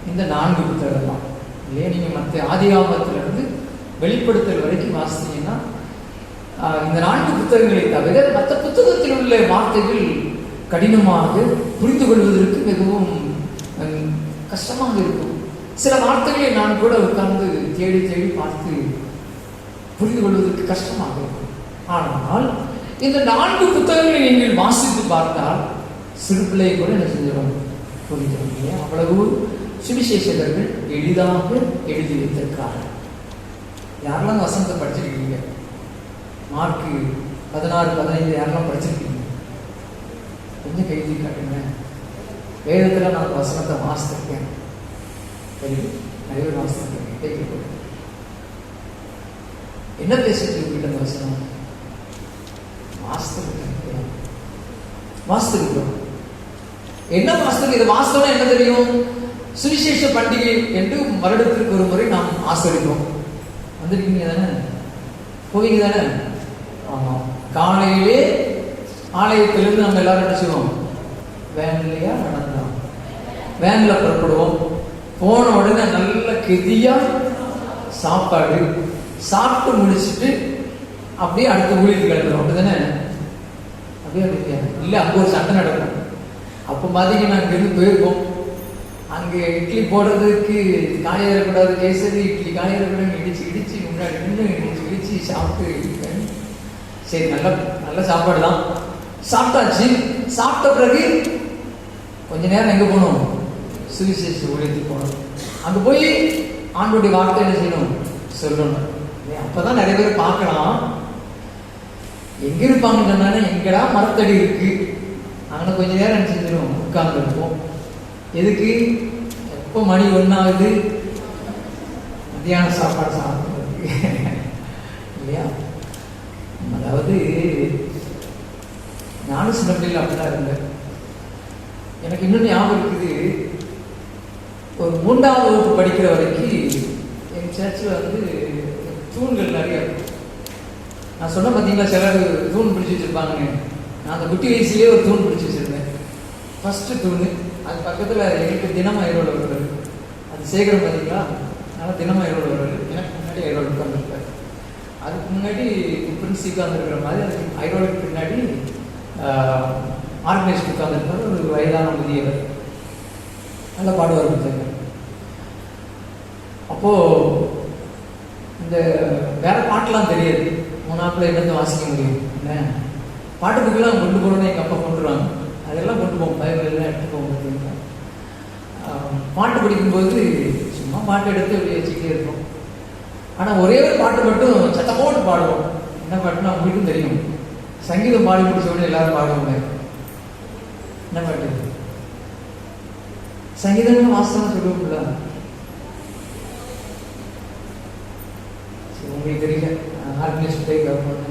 இந்த 4 புத்தகம் தான் இல்லையா? நீங்க மற்ற ஆதியாகமத்திலிருந்து வெளிப்படுத்தல் வரைக்கும் வாசித்தீங்கன்னா இந்த 4 புத்தகங்களை தவிர மற்ற புத்தகத்தில் உள்ள வார்த்தைகள் கடினமாக புரிந்து கொள்வதற்கு மிகவும் கஷ்டமாக இருக்கும். சில வார்த்தைகளை நான் கூட உட்கார்ந்து தேடி தேடி பார்த்து புரிந்து கொள்வதற்கு கஷ்டமாக இருக்கும். ஆனால் இந்த 4 புத்தகங்களை நீங்கள் வாசித்து பார்த்தால் சிறு பிள்ளை கூட என்ன செஞ்சிடும், புரிஞ்சிடும் இல்லையா? அவ்வளவு சுவிசேஷகர்கள் எளிதாக எழுதி வைத்திருக்கிறார்கள். யாரெல்லாம் வசனத்தை படிச்சிருக்கீங்க? மார்க்கு 16, 15 யாரெல்லாம் படிச்சிருக்கீங்க? கொஞ்சம் கைதி காட்டுங்க. வேதத்தில் நான் வசனத்தை வாசித்திருக்கேன். நிறைய வாசித்திருக்கேன். என்ன பேசிட்டு உங்ககிட்ட அந்த வசனம்? வாசித்திருக்கிறோம். என்ன வாசித்திருக்கோம்? இது வாஸ்தவம் என்ன தெரியும்? சுவிசேஷ பண்டிகை என்று வருடத்திற்கு ஒரு முறை நாம் ஆசரிப்போம். வந்திருக்கீங்க தானே? போவீங்க தானே? ஆமா. காலையிலே ஆலயத்திலிருந்து நம்ம எல்லாரும் என்ன செய்வோம்? வேன்லையா நடந்தோம். வேன்ல புறப்படுவோம். போன உடனே நல்ல கெதியா சாப்பாடு சாப்பிட்டு முடிச்சுட்டு அப்படியே அடுத்த ஊழியத்துக்கு கிளம்புறோம். அப்படிதானே? அப்படியே இல்லை, அங்கே ஒரு சண்டை நடக்கும். அப்போ பார்த்தீங்கன்னா அங்கிருந்து போயிருக்கோம். அங்கே இட்லி போடுறதுக்கு காயக்கூடாது, கேசரி இட்லி காயக்கூடாது, இடிச்சு இடிச்சு முன்னாடி நின்று இடிச்சு இடிச்சு சாப்பிட்டு சரி நல்ல நல்ல சாப்பாடு தான் சாப்பிட்டாச்சு. சாப்பிட்ட பிறகு கொஞ்ச நேரம் எங்கே போகணும்? சுவிசேஷ ஊழியத்துக்கு போகணும். அங்கே போய் ஆண்டோடைய வார்த்தை என்ன செய்யணும்? சொல்லணும். அப்பதான் நிறைய பேர் பார்க்கலாம். எங்க இருப்பாங்கன்னு சொன்னானே, எங்கடா மரத்தடி இருக்கு, அங்கே கொஞ்ச நேரம் என்ன செஞ்சிடும்? உட்கார்ந்து இருப்போம். எதுக்கு? எப்போ மணி 1 ஆகுது, மத்தியான சாப்பாடு சாப்பிடுறதுக்கு இல்லையா? அதாவது நானும் சின்ன பிள்ளைகள் அப்படிதான் இருந்தேன். எனக்கு இன்னும் ஞாபகம் இருக்குது. ஒரு 3ஆவது வகுப்பு படிக்கிற வரைக்கும் எங்கள் சர்ச்சில் வந்து தூண்கள் நிறைய இருக்கும். நான் சொன்ன பார்த்தீங்களா, சிலர் தூண் பிடிச்சி வச்சிருப்பாங்க. நான் அந்த குட்டி வயசுலேயே ஒரு தூண் பிடிச்சி வச்சிருந்தேன். ஃபர்ஸ்ட் தூண். அது பக்கத்தில் எங்களுக்கு தினமும் ஐரோடு வருவார். அது சேகரம் பார்த்தீங்களா? அதனால் தினமும் ஐரோடு வருவார். எனக்கு முன்னாடி ஐரோடு உட்காந்துருப்பார். அதுக்கு முன்னாடி பிரின்சிக்கு வந்துருக்கிற மாதிரி அதுக்கு ஐரோடுக்கு பின்னாடி ஆர்கனைஸ்ட் உட்காந்துருப்பார். ஒரு வயதான முதியவர், நல்லா பாடுவார் புத்தகம். அப்போது இந்த வேற பாட்டெலாம் தெரியாது. 3ஆப்பில் என்னத்தை வாசிக்க முடியும்? என்ன பாட்டு புக்கெல்லாம் கொண்டு போகணும்னு எங்கள் அப்பா கொண்டுருவாங்க. அதெல்லாம் கொண்டு போவோம். பைபிள் எல்லாம் எடுத்து போவோம். பாட்டு படிக்கும்போது சும்மா பாட்டு எடுத்து அப்படியே வச்சுக்கிட்டே இருப்போம். ஆனால் ஒரே ஒரு பாட்டு மட்டும் சத்தமோடு பாடுவோம். என்ன பாட்டுன்னா உங்களுக்கும் தெரியும். சங்கீதம் பாடி முடிச்ச உடனே எல்லாரும் பாடுவாங்க. என்ன பாட்டு? சங்கீதம் வாசனம் சொல்லுவோம்ல. உங்களுக்கு தெரியல. ஆர்கனைஸ்ட் போய் கவர்மெண்ட்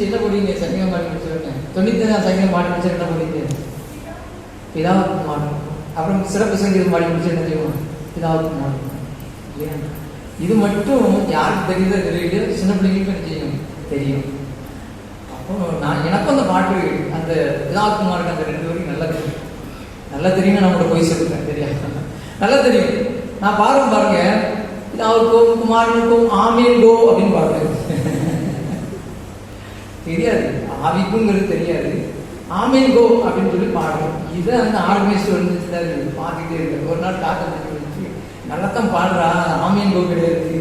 என்ன படிங்க? சங்கீதம் பாடி முடிச்சிருக்கேன். 90 சங்கீதம் பாடி முடிச்சா என்ன படிங்க? பிதாவுக்கு மாடும். அப்புறம் சிறப்பு சங்கீதம் பாடி முடிச்சு என்ன செய்வோம்? பிதாவுக்கு மாடும் இல்லையா? இது மட்டும் யாருக்கு தெரியுதோ தெரியல, சின்ன பிள்ளைங்களுக்கு என்ன செய்யும்? தெரியும். அப்போ எனக்கும் அந்த பாட்டு, அந்த பிதாவுக்கு மாடுக்கு அந்த 2 வரைக்கும் நல்லா தெரியும். நல்லா தெரியும். நான் கூட போய் சொல்லுறேன், தெரியாது, நல்லா தெரியும். நான் பாருங்க, பிதாவுக்கும் குமாரனுக்கும் ஆமீன் கோ அப்படின்னு பாடுறேன். தெரியாது, ஆவிக்குங்கிறது தெரியாது. ஆமீன் கோ அப்படின்னு சொல்லி பாடுறோம். இதை அந்த ஆர்கனைஸ்ட் வந்து பார்த்துக்கிட்டே இருக்காரு. ஒரு நாள் காத்து பிடிச்சி நல்லாத்தான் பாடுறா, ஆமீன் கோ கிடையாது,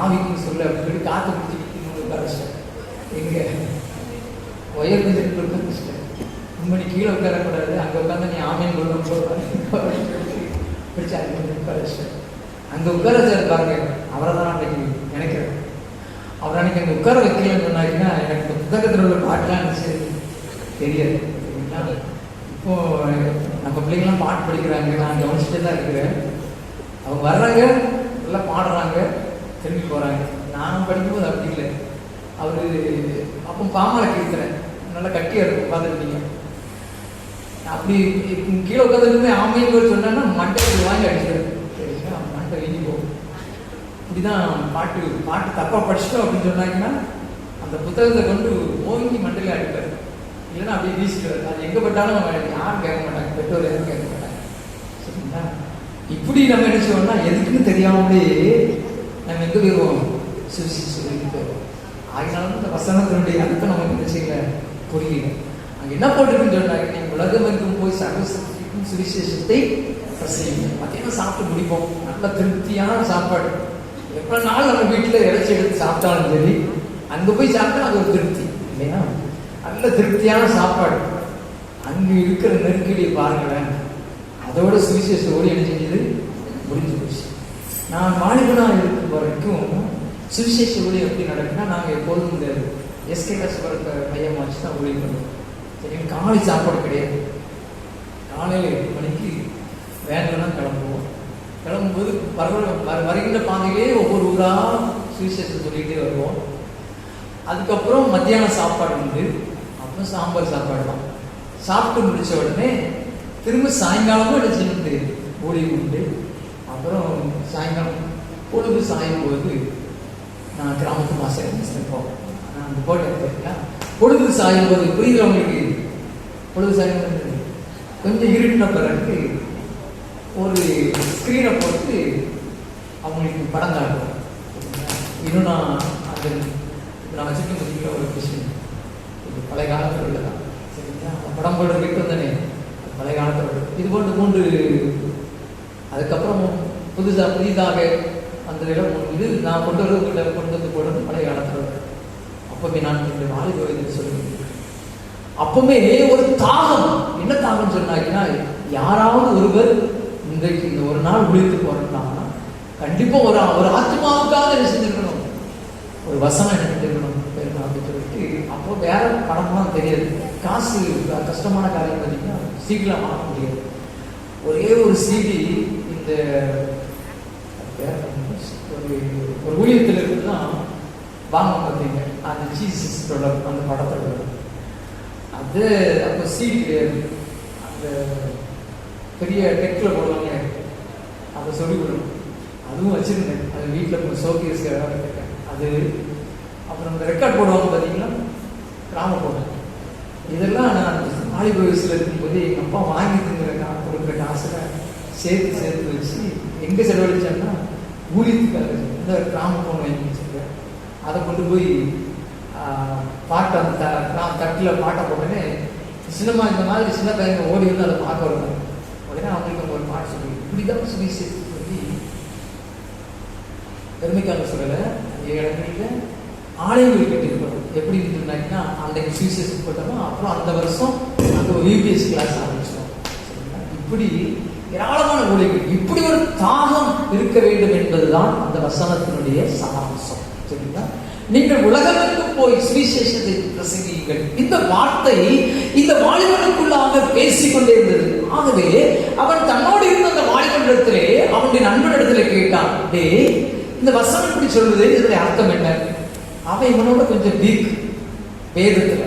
ஆவிக்குன்னு சொல்லு அப்படின்னு சொல்லி காத்து பிடிச்சிக்கிட்டு கஷ்டம். எங்க உயர்ந்து சென்று கஷ்டம். முன்னாடி கீழே உட்காரக்கூடாது, அங்கே உட்காந்து நீ ஆமீன் கோ பிடிச்சா கஷ்டம். அங்கே உட்கார வச்சாரு பாருங்க, அவரை தான் அன்றைக்கி நினைக்கிறேன். அவர் அன்றைக்கி அங்கே உட்கார வைக்கலன்னு சொன்னாருன்னா எனக்கு இந்த புத்தகத்தில் உள்ள பாட்டெலாம் இருந்துச்சு தெரியாது. இப்போ நம்ம பிள்ளைங்களாம் பாட்டு படிக்கிறாங்க, நான் கவனிச்சுட்டே தான் இருக்கிறேன். அவங்க வர்றாங்க, நல்லா பாடுறாங்க, திரும்பி போகிறாங்க. நான் படிக்கும்போது அப்படி இல்லை. அவர் அப்போ பாமலை கேட்குறேன், நல்லா கட்டியாக இருக்கும், பார்த்துருக்கீங்க. அப்படி கீழே உட்காந்துருந்தே ஆமைன்னு சொன்னா மண்டைக்கு வாங்கி அடிச்சிருக்கேன். இப்படிதான் பாட்டு தப்பா படிச்சிட்டோம் அப்படின்னு சொன்னாங்கன்னா அந்த புத்தகத்தை கொண்டு ஓங்கி மண்டையில அடிப்பார், இல்லைன்னா அப்படியே வீசிடுவார். அது எங்க பட்டாலும் யாரும் கேட்க மாட்டாங்க, பெற்றோர் யாரும் கேட்க மாட்டாங்க. சரிங்களா? இப்படி நம்ம என்ன செய்வோம்னா எதுக்குன்னு தெரியாமலே நம்ம எங்க போயிடுவோம், சொல்லிட்டு போயிடுவோம். ஆகினாலும் இந்த வசனத்தினுடைய அர்த்தம் நமக்கு என்ன செய்யல, புரியல. அங்க என்ன போட்டிருக்குன்னு சொன்னாங்க, நீங்க உலகம் இருக்கும் போய் சர்வசக்திக்கும் சுவிசேஷத்தை செய்யுங்க. மத்தியானம் சாப்பிட்டு முடிப்போம், நல்ல திருப்தியான சாப்பாடு. எவ்வளவு நாள் நம்ம வீட்டுல இறைச்சி எடுத்து சாப்பிட்டாலும் சரி, அங்க போய் சாப்பிட்டா அது ஒரு திருப்தி இல்லையா? நல்ல திருப்தியான சாப்பாடு. அங்க இருக்கிற நெருக்கடியை பாருங்களேன், அதோட சுவிசேஷ ஓடி என்ன செஞ்சது, முடிஞ்சு போச்சு. நான் வாலிபனா இருக்கும் வரைக்கும் சுவிசேஷ ஊழி எப்படி நடக்குன்னா, நாங்கள் எப்போதும் இந்த எஸ்கே கஷ்டப்படுத்த மையம் வச்சு தான் ஊழி பண்ணுவோம். சரி, காலை சாப்பாடு கிடையாது. காலையில் 8 மணிக்கு வேனில் தான் கிளம்புவோம். கிளம்பும்போது வருகின்ற பாதையிலே ஒவ்வொரு ஊராக சுவிசேஷம் சொல்லிகிட்டே வருவோம். அதுக்கப்புறம் மத்தியானம் சாப்பாடு உண்டு, அப்புறம் சாம்பார் சாப்பாடு தான். சாப்பிட்டு முடித்த உடனே திரும்ப சாயங்காலமும் எடுத்துட்டு ஊழியம் உண்டு. அப்புறம் சாயங்காலம் பொழுது சாயும் போது நான் கிராமத்து மாஸ்டர் போவேன். நான் அந்த போட்டோ எடுத்துருக்கேன். பொழுது சாயும் போது புரியுது அவங்களுக்கு, பொழுது சாயும் போது கொஞ்சம் இருட்டின பிறகு ஒரு ஸ்க்ரீனை போட்டு அவங்களுக்கு படம் காட்டுவோம். இன்னும் நான் அந்த நான் வச்சுட்டு பார்த்தீங்களா ஒரு விஷயம், இது பழைய காலத்தில் உள்ளதான். சரிங்களா? படம் போடுறதுக்கு வந்தனே பழைய காலத்தில் இது போன்று 3. அதுக்கப்புறம் புதிதாக அந்த இடம் இது நான் கொண்டு வந்து போடுறது பழைய காலத்தில். அப்பவே நான் இந்த வாலிப சொல்லுவேன். அப்பவுமே ஒரு தாகம், என்ன தாகம் சொன்னாங்கன்னா, யாராவது ஒருவர் இன்றைக்கு இந்த ஒரு நாள் விழித்து போறோம்னா கண்டிப்பா ஒரு ஆத்மாவுக்காக என்ன செஞ்சிருக்கணும், ஒரு வசனம் என்ன செஞ்சிருக்கணும் அப்படின்னு சொல்லிட்டு. அப்போ வேற படம்லாம் தெரியாது, காசு கஷ்டமான காரியம் பார்த்தீங்கன்னா சீக்கிரம் வாங்க முடியாது. ஒரே ஒரு CD இந்த ஒரு ஊழியத்தில் இருக்குதுதான் வாங்க பார்த்தீங்க, அந்த ஜீசஸ் தொடர் அந்த படத்தோட அது அப்போ CD கிடையாது, அந்த பெரிய டெக்கில் போடுவாங்க, அதை சொல்லி கொடுக்கும். அதுவும் வச்சுருந்தேன், அது வீட்டில் ஷோகேஸ் அது. அப்புறம் அந்த ரெக்கார்ட் போடுவாங்க பார்த்தீங்கன்னா, கிராம போடுவேன். இதெல்லாம் நான் வாலிப வயசில் இருக்கும்போது எங்கள் அப்பா வாங்கி கொடுக்குற காசில் சேர்த்து வச்சு எங்கே செலவழிச்சேன்னா ஊழியத்துக்காக இந்த கிராம போன் வாங்கி வச்சுருக்கேன். அதை கொண்டு போய் பாட்டை அந்த தட்டில் பாட்டை போட்டோன்னே சினிமா இந்த மாதிரி சின்ன பையங்க ஓடி வந்து அதை பார்க்க வருவாங்க. உடனே அவங்களுக்கு ஒரு பாட்டு சொல்லி இப்படிதான் சுவிசேஷத்தை சொல்லி பெருமைக்காக சொல்லலை, அந்த இடங்களில் ஆலயங்கள் கட்டியிருக்கணும். எப்படி இருந்தாங்கன்னா அன்றைக்கு சுவிசேஷம் போட்டோமோ அப்புறம் அந்த வருஷம் அந்த ஒரு UPS கிளாஸ் ஆரம்பிச்சோம். இப்படி ஏராளமான ஊழியர்கள், இப்படி ஒரு தாகம் இருக்க வேண்டும் என்பதுதான் அந்த வசனத்தினுடைய சாராம்சம். சரிங்களா? நீங்கள் உலகத்திற்கு போய் சுவிசேஷத்தை பிரசங்கியுங்கள். இந்த வார்த்தை இந்த வாலிபனுக்குள்ளாக பேசிக்கொண்டே இருந்தது. ஆகவே அவன் தன்னோடு இருந்த அந்த வாலிபனிடத்திலே அவனுடைய நண்பனிடத்திலே கேட்டான், டே இந்த வசனம் இப்படி சொல்லுது, இதனுடைய அர்த்தம் என்ன? அவன் இவனோட கொஞ்சம் வீக் வேதத்துல,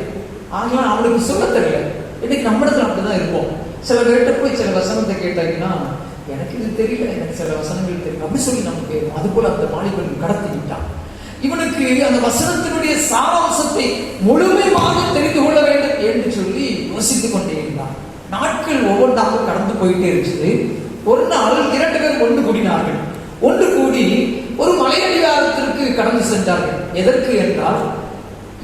ஆகலாம் அவனுக்கு சொல்ல தெரியல. இன்னைக்கு நம்ம இடத்துல அப்படிதான் இருப்போம். சில பேர்கிட்ட போய் சில வசனத்தை கேட்டாங்கன்னா, எனக்கு இது தெரியல, எனக்கு சில வசனங்கள் தெரியும் அப்படி சொல்லி நம்ம கேட்போம். அது போல அந்த வாலிபன் கடத்தி விட்டான். இவனுக்கு அந்த வசனத்தினுடைய சாராம்சத்தை முழுமையாக தெரிந்து கொள்ள வேண்டும் என்று சொல்லி யோசித்துக் கொண்டே இருந்தான். நாட்கள் ஒவ்வொன்றாக கடந்து போயிட்டே இருந்துச்சு. ஒரு நாள் 2 பேர் ஒன்று கூடினார்கள். ஒன்று கூடி ஒரு மலையடிவாரத்திற்கு கடந்து சென்றார்கள். எதற்கு என்றால்,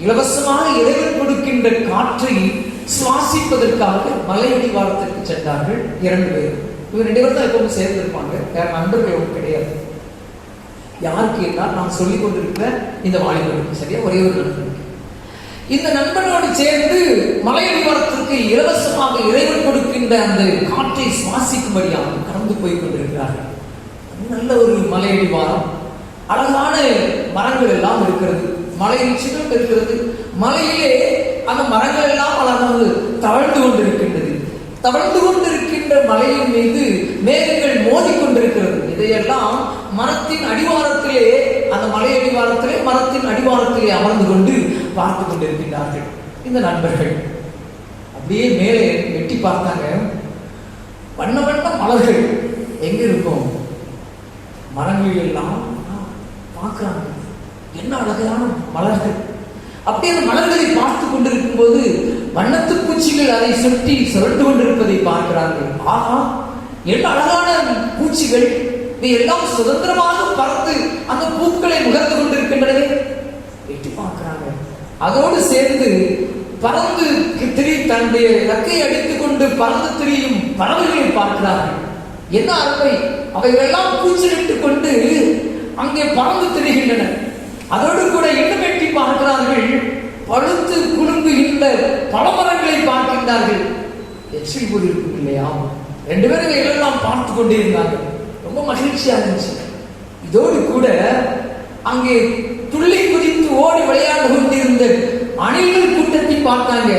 இலவசமாக இறைவன் கொடுக்கின்ற காற்றை சுவாசிப்பதற்காக மலையடிவாரத்திற்கு சென்றார்கள் 2 பேர். இவர் 2 பேர் தான் எப்பவும் சேர்ந்திருப்பாங்க, வேற நண்பர்கள் கிடையாது. யாருக்கு என்றால், நான் சொல்லிக் கொண்டிருக்கிற இந்த வாலிபருக்கு, சரியா, ஒரே ஒரு நண்பனுக்கு. இந்த நண்பனோடு சேர்ந்து மலையடிவாரத்திற்கு இலவசமாக இறைவன் கொடுக்கின்ற அந்த காற்றை சுவாசிக்கும்படியாக கடந்து போய் கொண்டிருக்கிறார்கள். நல்ல ஒரு மலையடிவாரம், அழகான மரங்கள் எல்லாம் இருக்கிறது, மலை உச்சிகளும் இருக்கிறது. மலையிலே அந்த மரங்கள் எல்லாம் அழகாக தவழ்ந்து கொண்டிருக்கின்றது. தவழ்ந்து கொண்டிருக்கின்ற மலையின் மீது மேகங்கள் மோதிக்கொண்டிருக்கிறது. இதையெல்லாம் மரத்தின் அடிவாரத்திலே, அந்த மலை அடிவாரத்திலே மரத்தின் அடிவாரத்திலே அமர்ந்து கொண்டு பார்த்து கொண்டிருக்கின்றார்கள் இந்த நண்பர்கள். அப்படியே மேலே வெட்டி பார்த்தாங்க, வண்ண வண்ண மலர்கள் எங்க இருக்கும், மரங்கள் எல்லாம் பார்க்கிறாங்க. என்ன அழகான மலர்கள்! அப்படியே அந்த மலர்களை பார்த்து கொண்டிருக்கும் போது வண்ணத்து பூச்சிகள் அதை சுற்றி சுரண்டு கொண்டிருப்பதை பார்க்கிறார்கள். ஆஹா, என்ன அழகான பூச்சிகள்! இவை எல்லாம் சுதந்திரமாக பறந்து அந்த பூக்களை முகர்ந்து கொண்டிருக்கின்றன. எட்டி பார்க்கிறாங்க. அதோடு சேர்ந்து பறந்து தன்னுடைய இறக்கை அடித்துக் கொண்டு பறந்து திரியும் பறவைகளை பார்க்கிறார்கள். என்ன அருமை! அவைகளெல்லாம் கூச்சலிட்டுக் கொண்டு அங்கே பறந்து திரிகின்றன. அதோடு கூட இன்னும் எட்டி பார்க்கிறார்கள். பழுத்து குலுங்குகின்ற பழமரங்களை பார்க்கின்றார்கள். எச்சில் போல் இருக்கும் இல்லையா? ரெண்டு பேரும் எல்லாம் பார்த்து கொண்டே இருந்தார்கள். ரொம்ப மகிழ்ச்சியா இருந்துச்சு. இதோடு கூட அங்கே துள்ளி குதித்து ஓடி விளையாண்டு கொண்டிருந்த அணில்கள் கூட்டத்தை பார்த்தாங்க.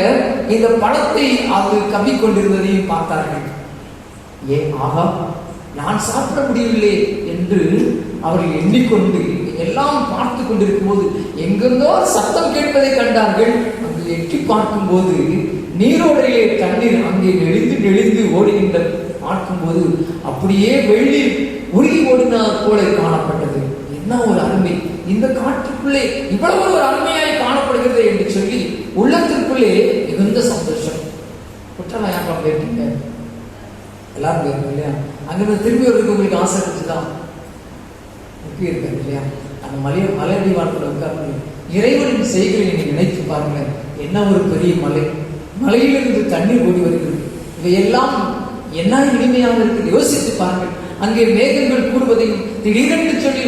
இந்த பழத்தை அது கவ்வி கொண்டிருந்ததையும் பார்த்தார்கள். ஆகா, நான் சாப்பிட முடியவில்லை என்று அவர்கள் எண்ணிக்கொண்டு எல்லாம் பார்த்து கொண்டிருக்கும் போது எங்கிருந்தோ சத்தம் கேட்பதை கண்டார்கள். அங்கு எட்டி பார்க்கும் போது நீரோடையிலே தண்ணீர் அங்கே நெளிந்து ஓடுகின்ற பார்க்கும்போது அப்படியே வெள்ளி உருகி ஓடினார் போல காணப்பட்டது. என்ன ஒரு அருமை! இந்த காற்றுக்குள்ளே இவ்வளவு ஒரு அருமையாய் காணப்படுகிறது என்று சொல்லி உள்ளத்திற்குள்ளே மிகுந்த சந்தோஷம். குற்றவாளியாக போயிருக்கீங்க, எல்லாரும் போயிருக்கோம் இல்லையா? அங்கிருந்து திரும்பி வரதுக்கு உங்களுக்கு ஆசை இருந்துச்சுதான் முக்கியம் இருக்காது இல்லையா? அந்த மலையடி வாரத்தில் உட்கார்ந்து இறைவனின் செய்களை நீங்க நினைத்து பாருங்க. என்ன ஒரு பெரிய மலை! மலையிலிருந்து தண்ணீர் ஓடி வருகிறது. இவையெல்லாம் என்ன இனிமையாக இருக்குது யோசித்து பாருங்கள். அங்கே மேகங்கள் கூடுவதையும் திடீரென்று சொல்லி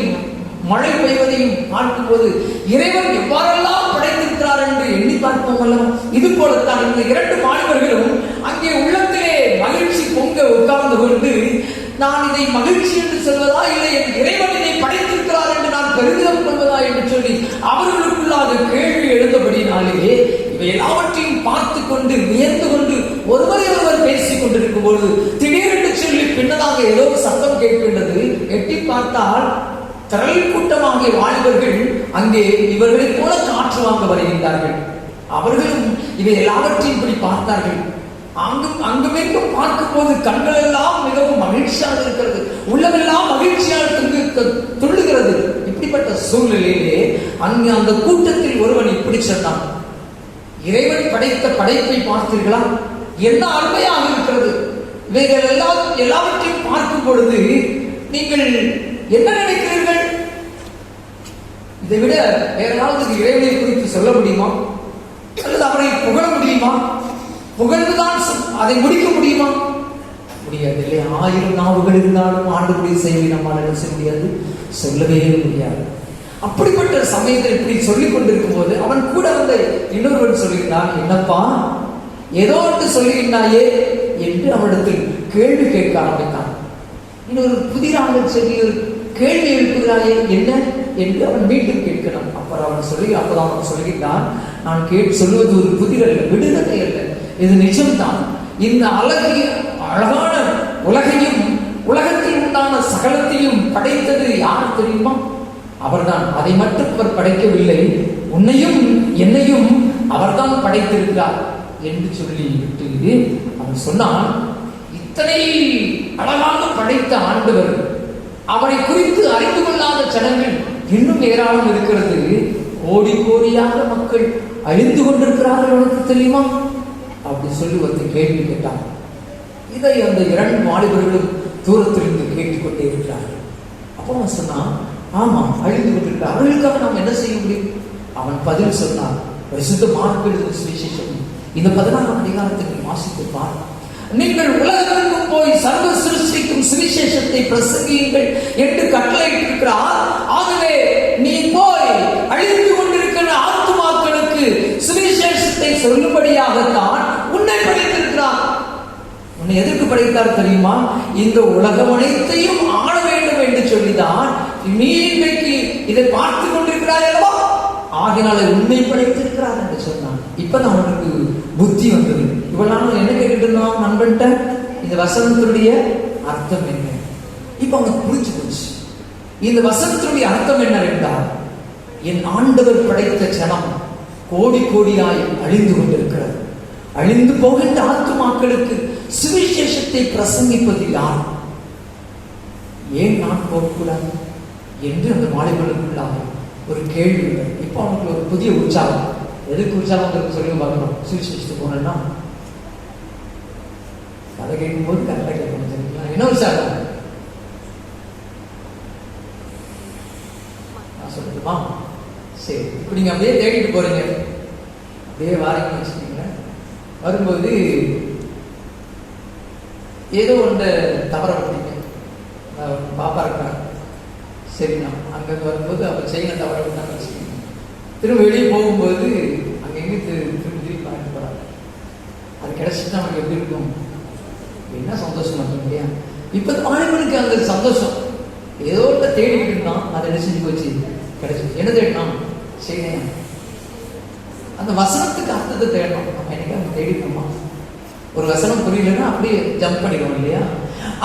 மழை பெய்வதையும் பார்க்கும்போது இறைவன் எவ்வாறெல்லாம் படைத்திருக்கிறார் என்று எண்ணி பார்ப்போம் அல்லவா? இது போலத்தான் இந்த இரண்டு மாணவர்களும் அங்கே உள்ளத்திலே மகிழ்ச்சி பொங்க உட்கார்ந்து கொண்டு, நான் இதை மகிழ்ச்சி என்று சொல்வதா, இல்லை என் இறைவன் இதை படைத்திருக்கிறார் என்று நான் பெருமிதம் கொள்வதா என்று சொல்லி அவர்களுக்குள்ளாக கேள்வி எழுந்தபடினாலே இவை எல்லாவற்றையும் பார்த்து கொண்டு வியந்து கொண்டு ஒருவரை ஒருவர் பேசிக் கொண்டிருக்கும் பொழுது திடீரென்று சொல்லி பின்னதாக ஏதோ சத்தம் கேட்கின்றது. எட்டி பார்த்தால் திரள் கூட்டமாகிய வாலிபர்கள் அங்கே இவர்களைப் போல காற்று வாங்க வருகின்றார்கள். அவர்களும் இவை எல்லாவற்றையும் இப்படி பார்த்தார்கள். அங்குமெங்கும் பார்க்கும் போது கண்கள் எல்லாம் மிகவும் மகிழ்ச்சியாக இருக்கிறது, உள்ளமெல்லாம் மகிழ்ச்சியாக துள்ளுகிறது. இப்படிப்பட்ட சூழ்நிலையிலே அங்கு அந்த கூட்டத்தில் ஒருவன் இப்படி சொன்னான், இறைவன் படைத்த படைப்பை பார்த்தீர்களா? என்ன அருமையாக இருக்கிறது! இவைகள் எல்லாவற்றையும் பார்க்கும் பொழுது நீங்கள் என்ன நினைக்கிறீர்கள்? இதை விட வேற ஏதாவது இறைவனை குறித்து சொல்ல முடியுமா? அல்லது அவரை புகழ முடியுமா? புகழ்ந்துதான் அதை முடிக்க முடியுமா? முடியாது இல்லையா? 1000 நாவுகள் இருந்தாலும் ஆண்டுபடி செய்தி நம்மால் என்ன செய்ய முடியாது, சொல்லவே முடியாது. அப்படிப்பட்ட சமயத்தில் இப்படி சொல்லிக் கொண்டிருக்கும் போது அவன் கூட வந்த இன்னொருவன் சொல்லுகிறான், என்னப்பா ஏதோ ஒன்று சொல்லுகின்றாயே என்று அவனிடத்தில் கேள்வி கேட்க ஆரம்பித்தான். இன்னொரு புதிராக சொல்லி கேள்வி எழுப்புகிறாயே என்ன என்று அவன் மீண்டும் கேட்கிறான். அப்பதான் அவன் சொல்லுகின்றான், நான் சொல்லுவது ஒரு புதிரல்ல, விடுதலை அல்ல, இது நிஜம்தான். இந்த அழகான உலகையும் உலகத்தில் உண்டான சகலத்தையும் படைத்தது யார் தெரியுமா? அவர்தான். அதை மட்டும் அவர் படைக்கவில்லை, உன்னையும் என்னையும் அவர்தான் படைத்திருக்கிறார் என்று சொல்லி விட்டு அவன் சொன்னான், இத்தனை அழகாக படைத்த ஆண்டவர், அவரை குறித்து அறிந்து கொள்ளாத ஜனங்கள் இன்னும் ஏராளம் இருக்கிறது. கோடி கோடியாக மக்கள் அழிந்து கொண்டிருக்கிறார்கள், உனக்கு தெரியுமா? அப்படி சொல்லி வந்து கேள்வி கேட்டான். இதை அந்த 2 வாலிபர்களும் தூரத்திலிருந்து கேட்டுக்கொண்டே இருக்கிறார்கள். அப்போ அவன் சொன்னான், ஆமா அழிந்து கொண்டிருக்கிறார், அவர்களுக்காக நாம் என்ன செய்ய முடியும்? அவன் பதில் சொன்னான், பரிசுத்த மார்க்கு எழுதின சுவிசேஷம் இந்த 16ஆம் அதிகாரத்தை வாசித்து பார். நீங்கள் உலகத்திற்கும் போய் சர்வ சிருஷ்டிக்கும் சுவிசேஷத்தை பிரசங்கியுங்கள் என்று கட்டளையிட்டிருக்கிறார். ஆகவே நீ போய் அழிந்து கொண்டிருக்கிற ஆத்துமாக்களுக்கு சுவிசேஷத்தை சொல்லும்படியாகத்தான் உன்னை படைத்திருக்கிறார். உன்னை எதற்கு படைத்தார் தெரியுமா? இந்த உலகம் அனைத்தையும் ஆள வேண்டும் என்று சொல்லிதான் நீ இன்றைக்கு இதை பார்த்து கொண்டிருக்கிறாய் அல்லவா? ஆகினால உன்னை படைத்திருக்கிறார் என்று சொன்னான். இப்பதான் அவனுக்கு புத்தி வந்தது. இவ்வளவு நாள் என்ன கேட்டுட்டு இருந்தோம் நண்பன்ட்ட, இந்த வசனத்தினுடைய அர்த்தம் என்ன? இப்ப அவனுக்கு புரிஞ்சு போச்சு. இந்த வசனத்தினுடைய அர்த்தம் என்னவென்றால், என் ஆண்டவர் படைத்த ஜனம் கோடி கோடியாய் அழிந்து கொண்டிருக்கிறது. அழிந்து போகின்ற ஆத்துமாக்களுக்கு சுவிசேஷத்தை பிரசங்கிப்பது யார்? ஏன் நான் போகக்கூடாது? என்று அந்த வாலிபனுக்குள்ளாக ஒரு கேள்வி வந்தது. இப்போ அவனுக்கு ஒரு புதிய உற்சாகம். எதுக்கு உற்சாகம் இருக்கு சொல்லி பார்க்கணும். சுவிசேஷத்துக்கு போனேன்னா கதை கேட்கும்போது கரெக்டாக கேட்கணும். சரிங்களா? என்ன உற்சாகம் நான் சொல்லட்டுமா? சரி, இப்போ நீங்க அப்படியே தேடிட்டு போறீங்க, அப்படியே வாரீங்கன்னு வச்சுக்கீங்களேன். வரும்போது ஏதோ ஒன்றை தவற விட்டீங்க. பாப்பா இருக்காங்க, சரிண்ணா. அங்கேருந்து வரும்போது அவள் செயினை தவற விட்டான்னு வச்சுக்கோங்க. திரும்ப வெளியே போகும்போது அங்கே எங்கே திரும்பி பார்த்து போகிறாங்க. அது கிடைச்சிட்டு அவனுக்கு எப்படி இருக்கும்? என்ன சந்தோஷமா இருக்கும் இல்லையா? இப்போ வாலிபனுக்கு அந்த சந்தோஷம் ஏதோ ஒன்றை தேடிக்கிட்டு இருந்தான். அதை என்ன செஞ்சு போச்சு? கிடைச்சிச்சு. என்ன தேடினான்? செயினையா. அந்த வசனத்துக்கு அர்த்தத்தை தேடணும். நம்ம என்னைக்கு அவன் தேடிக்கணுமா? ஒரு வசனம் புரியலன்னா அப்படியே ஜம்ப் பண்ணிடுவோம் இல்லையா?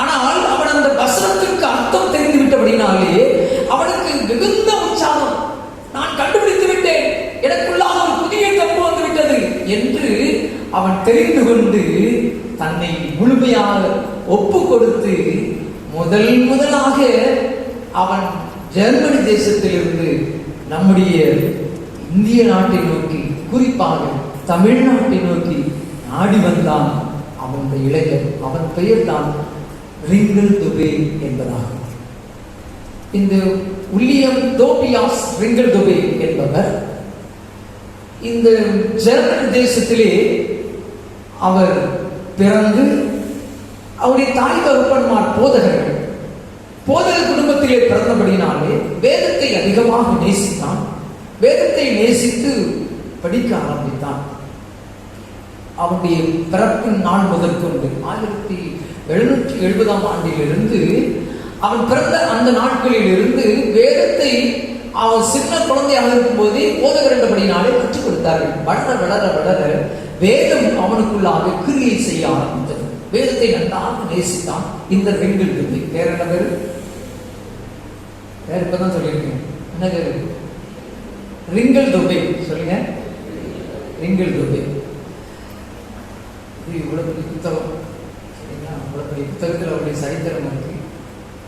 ஆனால் அவன் அந்த வசனத்திற்கு அர்த்தம் தெரிந்து விட்டபடினாலே அவனுக்கு மிகுந்த உற்சாகம். நான் கண்டுபிடித்து விட்டேன், எனக்குள்ளாக ஒரு புதிய கப்பு வந்து விட்டது என்று அவன் தெரிந்து கொண்டு தன்னை முழுமையாக ஒப்பு கொடுத்து முதலாக அவன் ஜெர்மனி தேசத்திலிருந்து நம்முடைய இந்திய நாட்டை நோக்கி, குறிப்பாக தமிழ்நாட்டை நோக்கி நாடி வந்தான். அவனுடைய இளைஞர், அவன் பெயர் தான் ரிங்கல் துபே என்பதாகும். இந்த வில்லியம் தோபியாஸ் ரிங்கல் துபே என்பவர் இந்த ஜெர்மனி தேசத்திலே அவர் பிறந்து, அவருடைய தாய் தகப்பன்மார் போதகர்கள். போதக குடும்பத்திலே பிறந்தபடினாலே வேதத்தை அதிகமாக நேசித்தான். வேதத்தை நேசித்து படிக்க ஆரம்பித்தான். அவனுடைய பிறப்பின் நாள் முதற்கொண்டு 1770 ஆண்டிலிருந்து அவன் பிறந்த அந்த நாட்களில் இருந்து வேதத்தை அவன் சின்ன குழந்தையாக இருக்கும் போதே போதகர் என்றபடினாலே கற்றுக் கொடுத்தார்கள். வளர வளர வளர வேதம் அவனுக்குள்ளாக கிரியை செய்ய ஆரம்பித்தது. வேதத்தை நன்றாக நேசித்தான் இந்த ரிங்கல் துபே. வேற என்ன பேரு? வேற இப்பதான் சொல்லியிருக்கேன். என்ன பேரு? ரிங்கல் துபே. சொல்லுங்க, ரிங்கல் துபே. இது இவ்வளவு பெரிய புத்தகம், சரிங்களா? இவ்வளவு பெரிய புத்தகத்தில் அவருடைய சரித்திரம் இருக்கு.